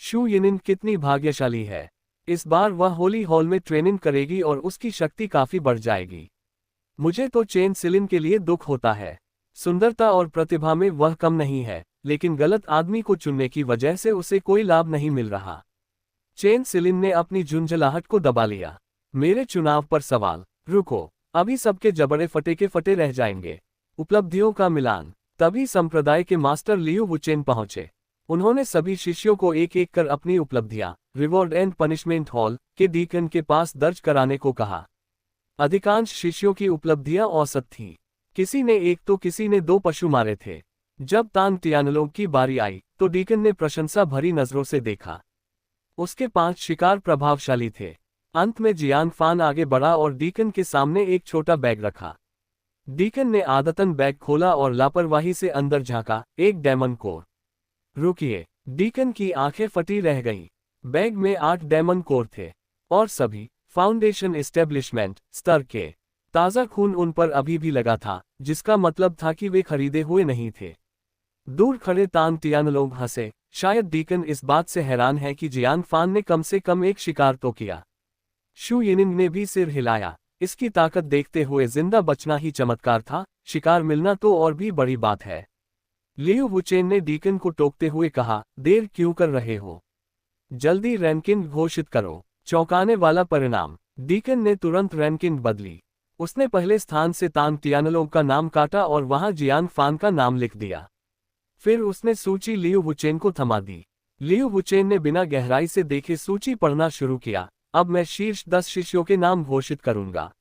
शू यिनिंग कितनी भाग्यशाली है। इस बार वह होली हॉल में ट्रेनिंग करेगी और उसकी शक्ति काफी बढ़ जाएगी। मुझे तो चेन सिलिन के लिए दुख होता है। सुंदरता और प्रतिभा में वह कम नहीं है, लेकिन गलत आदमी को चुनने की वजह से उसे कोई लाभ नहीं मिल रहा। चेन सिलिन ने अपनी झुंझलाहट को दबा लिया। मेरे चुनाव पर सवाल। रुको, अभी सबके जबड़े फटे के फटे रह जाएंगे। उपलब्धियों का मिलान। तभी संप्रदाय के मास्टर लियू वुचेन पहुंचे। उन्होंने सभी शिष्यों को एक एक कर अपनी उपलब्धियां रिवॉर्ड एंड पनिशमेंट हॉल के डीकन के पास दर्ज कराने को कहा। अधिकांश शिष्यों की उपलब्धियां औसत थीं। किसी ने 1 तो किसी ने 2 पशु मारे थे। जब तांग टियानलोग की बारी आई तो डीकन ने प्रशंसा भरी नजरों से देखा। उसके 5 शिकार प्रभावशाली थे। अंत में जियान फान आगे बढ़ा और डीकन के सामने एक छोटा बैग रखा। डीकन ने आदतन बैग खोला और लापरवाही से अंदर झांका। एक डायमंड कोर। रुकिए, डीकन की आंखें फटी रह गईं। बैग में 8 डायमंड कोर थे और सभी फाउंडेशन एस्टेब्लिशमेंट स्तर के। ताज़ा खून उन पर अभी भी लगा था, जिसका मतलब था कि वे खरीदे हुए नहीं थे। दूर खड़े तांग टियानलोग हंसे। शायद डीकन इस बात से हैरान है कि जियान फान ने कम से कम एक शिकार तो किया। शू यिनिंग ने भी सिर हिलाया। इसकी ताकत देखते हुए जिंदा बचना ही चमत्कार था, शिकार मिलना तो और भी बड़ी बात है। लियू वुचेन ने डीकन को टोकते हुए कहा, देर क्यों कर रहे हो? जल्दी रैंकिंग घोषित करो। चौंकाने वाला परिणाम। डीकन ने तुरंत रैंकिंग बदली। उसने पहले स्थान से तांग टियानलोग का नाम काटा और वहां जियान फान का नाम लिख दिया। फिर उसने सूची लियू वुचेन को थमा दी। लियू वुचेन ने बिना गहराई से देखे सूची पढ़ना शुरू किया। अब मैं शीर्ष 10 शिष्यों के नाम घोषित करूंगा।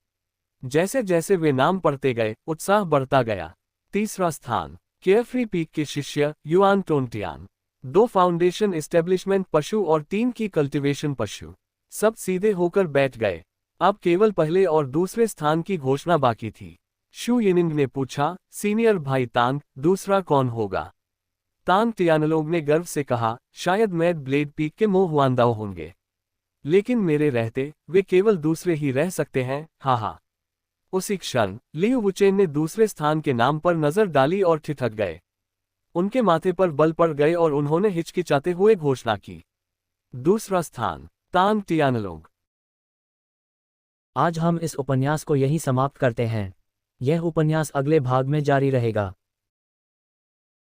जैसे जैसे वे नाम पढ़ते गए, उत्साह बढ़ता गया। 3रा स्थान, केयरफ्री पीक के शिष्य युआन टोंटियान। 2 फाउंडेशन एस्टेब्लिशमेंट पशु और 3 की कल्टीवेशन पशु। सब सीधे होकर बैठ गए। अब केवल पहले और दूसरे स्थान की घोषणा बाकी थी। शू यिनिंग ने पूछा, सीनियर भाई तांग, दूसरा कौन होगा? तांग टियानलोग ने गर्व से कहा, शायद मैड ब्लेड पीक के मोहवानदाओ होंगे। लेकिन मेरे रहते वे केवल दूसरे ही रह सकते हैं, हा। उसी क्षण लियू वुचेन ने दूसरे स्थान के नाम पर नजर डाली और ठिठक गए। उनके माथे पर बल पड़ गए और उन्होंने हिचकिचाते हुए घोषणा की, दूसरा स्थान, तांग टियानलोग। आज हम इस उपन्यास को यहीं समाप्त करते हैं। यह उपन्यास अगले भाग में जारी रहेगा।